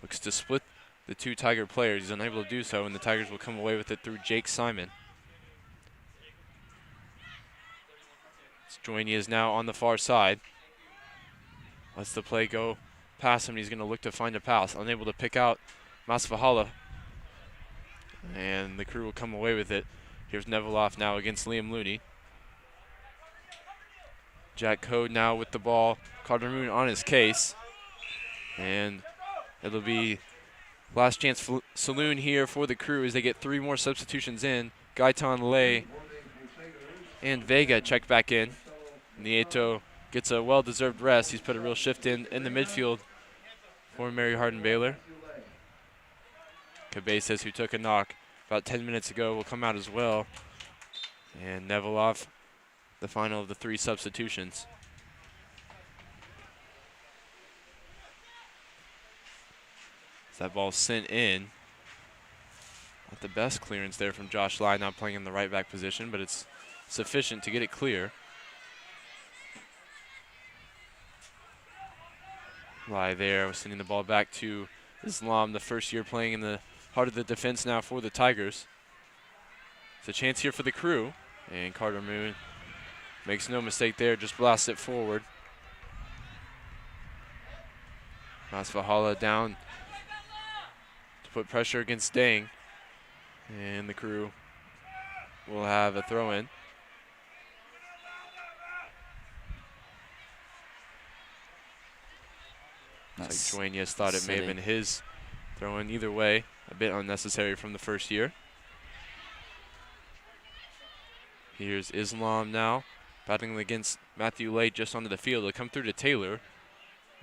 looks to split the two Tiger players. He's unable to do so, and the Tigers will come away with it through Jake Simon. Joiny is now on the far side. Lets the play go past him. He's going to look to find a pass. Unable to pick out Masvahala. And the Crew will come away with it. Here's Neveloff now against Liam Looney. Jack Code now with the ball. Carter Moon on his case. And it'll be last chance saloon here for the Crew as they get 3 more substitutions in. Gaitan Lay and Vega check back in. Nieto gets a well-deserved rest. He's put a real shift in the midfield for Mary Hardin-Baylor. Cabezas, who took a knock about 10 minutes ago, will come out as well. And Neveloff, the final of the 3 substitutions. As that ball sent in. Not the best clearance there from Josh Lai, not playing in the right back position, but it's sufficient to get it clear. Lai there, sending the ball back to Islam, the first year playing in the heart of the defense now for the Tigers. It's a chance here for the Crew, and Carter Moon makes no mistake there, just blasts it forward. Masvahala down to put pressure against Dang, and the Crew will have a throw-in. Looks like Duenas thought it may have been his throw-in. Either way, a bit unnecessary from the first year. Here's Islam now, battling against Matthew Late just onto the field. He'll come through to Taylor.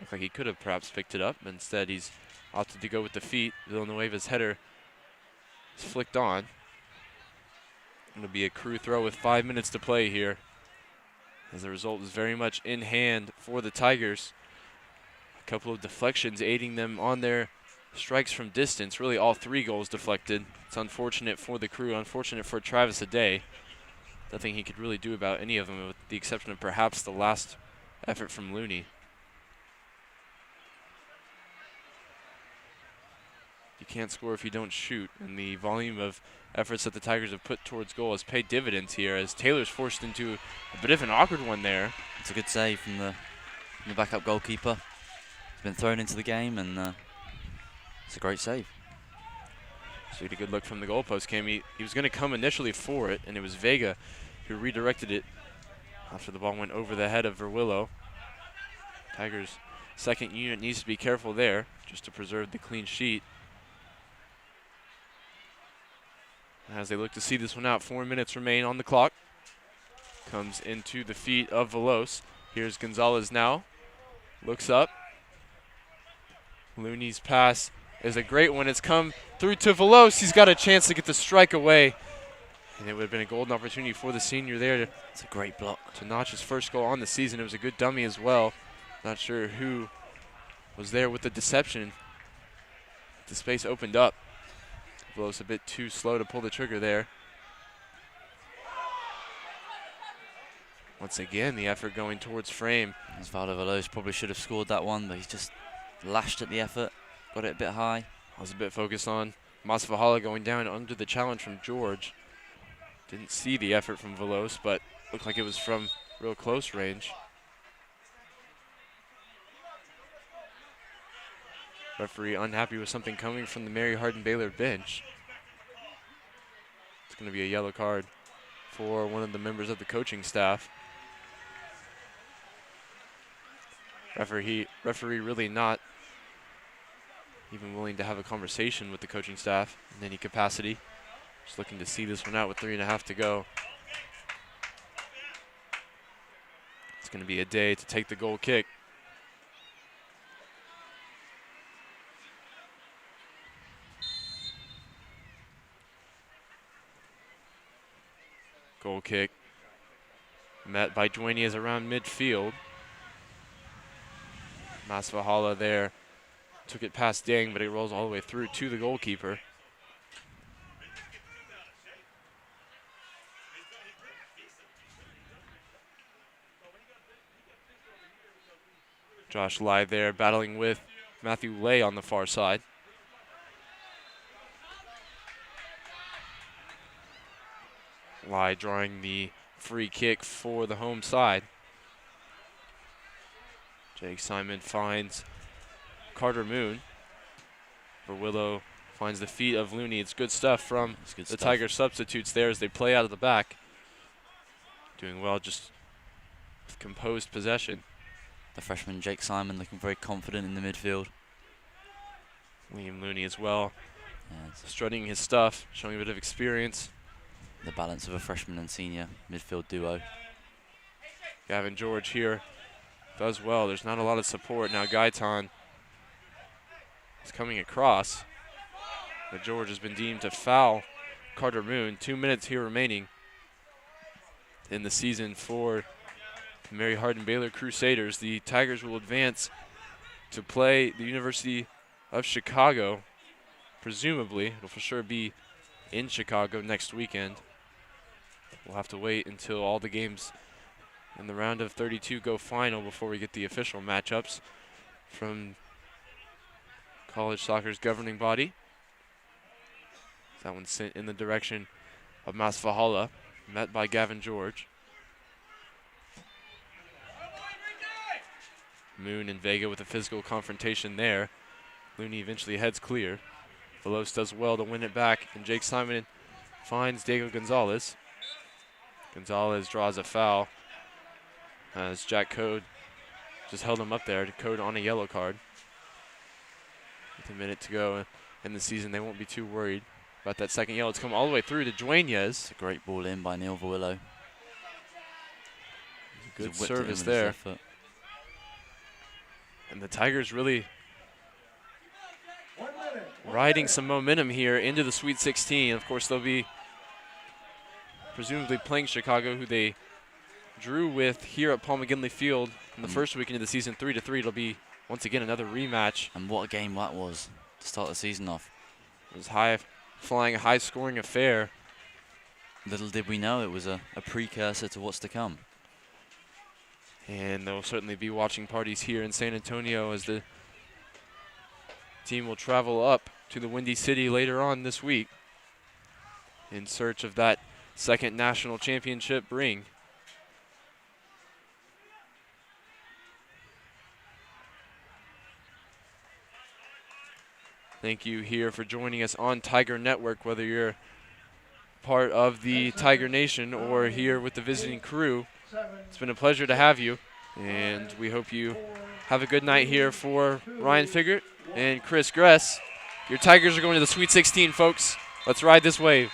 Looks like he could have perhaps picked it up, but instead he's opted to go with the feet. Villanueva's header is flicked on. It'll be a Crew throw with 5 minutes to play here, as the result is very much in hand for the Tigers. A couple of deflections aiding them on their strikes from distance. Really all 3 goals deflected. It's unfortunate for the Crew, unfortunate for Travis Aday. Nothing he could really do about any of them, with the exception of perhaps the last effort from Looney. You can't score if you don't shoot, and the volume of efforts that the Tigers have put towards goal has paid dividends here, as Taylor's forced into a bit of an awkward one there. It's a good save from the backup goalkeeper. He's been thrown into the game, and it's a great save. So he had a good look from the goalpost cam. He was going to come initially for it, and it was Vega who redirected it after the ball went over the head of Verwillow. Tigers' second unit needs to be careful there, just to preserve the clean sheet. As they look to see this one out, 4 minutes remain on the clock. Comes into the feet of Velos. Here's Gonzalez now. Looks up. Looney's pass is a great one. It's come through to Velos. He's got a chance to get the strike away. And it would have been a golden opportunity for the senior there It's a great block to notch his first goal on the season. It was a good dummy as well. Not sure who was there with the deception. The space opened up. Velos a bit too slow to pull the trigger there. Once again, the effort going towards frame. Osvaldo Velos probably should have scored that one, but he's just lashed at the effort, got it a bit high. I was a bit focused on Masvidal going down under the challenge from George. Didn't see the effort from Velos, but looked like it was from real close range. Referee unhappy with something coming from the Mary Hardin-Baylor bench. It's going to be a yellow card for one of the members of the coaching staff. Referee really not even willing to have a conversation with the coaching staff in any capacity. Just looking to see this one out with 3.5 to go. It's going to be a day to take the goal kick. Goal kick met by Duenas around midfield. Masvidal there took it past Dang, but it rolls all the way through to the goalkeeper. Josh Lai there battling with Matthew Lay on the far side. Lai drawing the free kick for the home side. Jake Simon finds Carter Moon. Willow finds the feet of Looney. It's good stuff from the Tiger substitutes there as they play out of the back. Doing well, just with composed possession. The freshman Jake Simon looking very confident in the midfield. Liam Looney as well, strutting his stuff, showing a bit of experience. The balance of a freshman and senior midfield duo. Gavin George here does well. There's not a lot of support. Now Gaitan is coming across. But George has been deemed to foul Carter Moon. 2 minutes here remaining in the season for the Mary Hardin-Baylor Crusaders. The Tigers will advance to play the University of Chicago. Presumably, it'll for sure be in Chicago next weekend. We'll have to wait until all the games in the round of 32 go final before we get the official matchups from college soccer's governing body. That one's sent in the direction of Masvidal, met by Gavin George. Moon and Vega with a physical confrontation there. Looney eventually heads clear. Velos does well to win it back, and Jake Simon finds Diego Gonzalez. Gonzalez draws a foul as Jack Code just held him up there. Code on a yellow card. With a minute to go in the season, they won't be too worried about that second yellow. It's come all the way through to Duenas. It's a great ball in by Neil Verwillow. Good service there. And the Tigers really riding some momentum here into the Sweet 16. Of course, they'll be presumably playing Chicago, who they drew with here at Paul McGinley Field in the first weekend of the season, 3-3. It'll be, once again, another rematch. And what a game that was to start the season off. It was high-flying, high-scoring affair. Little did we know it was a precursor to what's to come. And there will certainly be watching parties here in San Antonio as the team will travel up to the Windy City later on this week in search of that second national championship ring. Thank you here for joining us on Tiger Network, whether you're part of the Tiger Nation or here with the visiting crew. It's been a pleasure to have you, and we hope you have a good night here for Ryan Figert and Chris Gress. Your Tigers are going to the Sweet 16, folks. Let's ride this wave.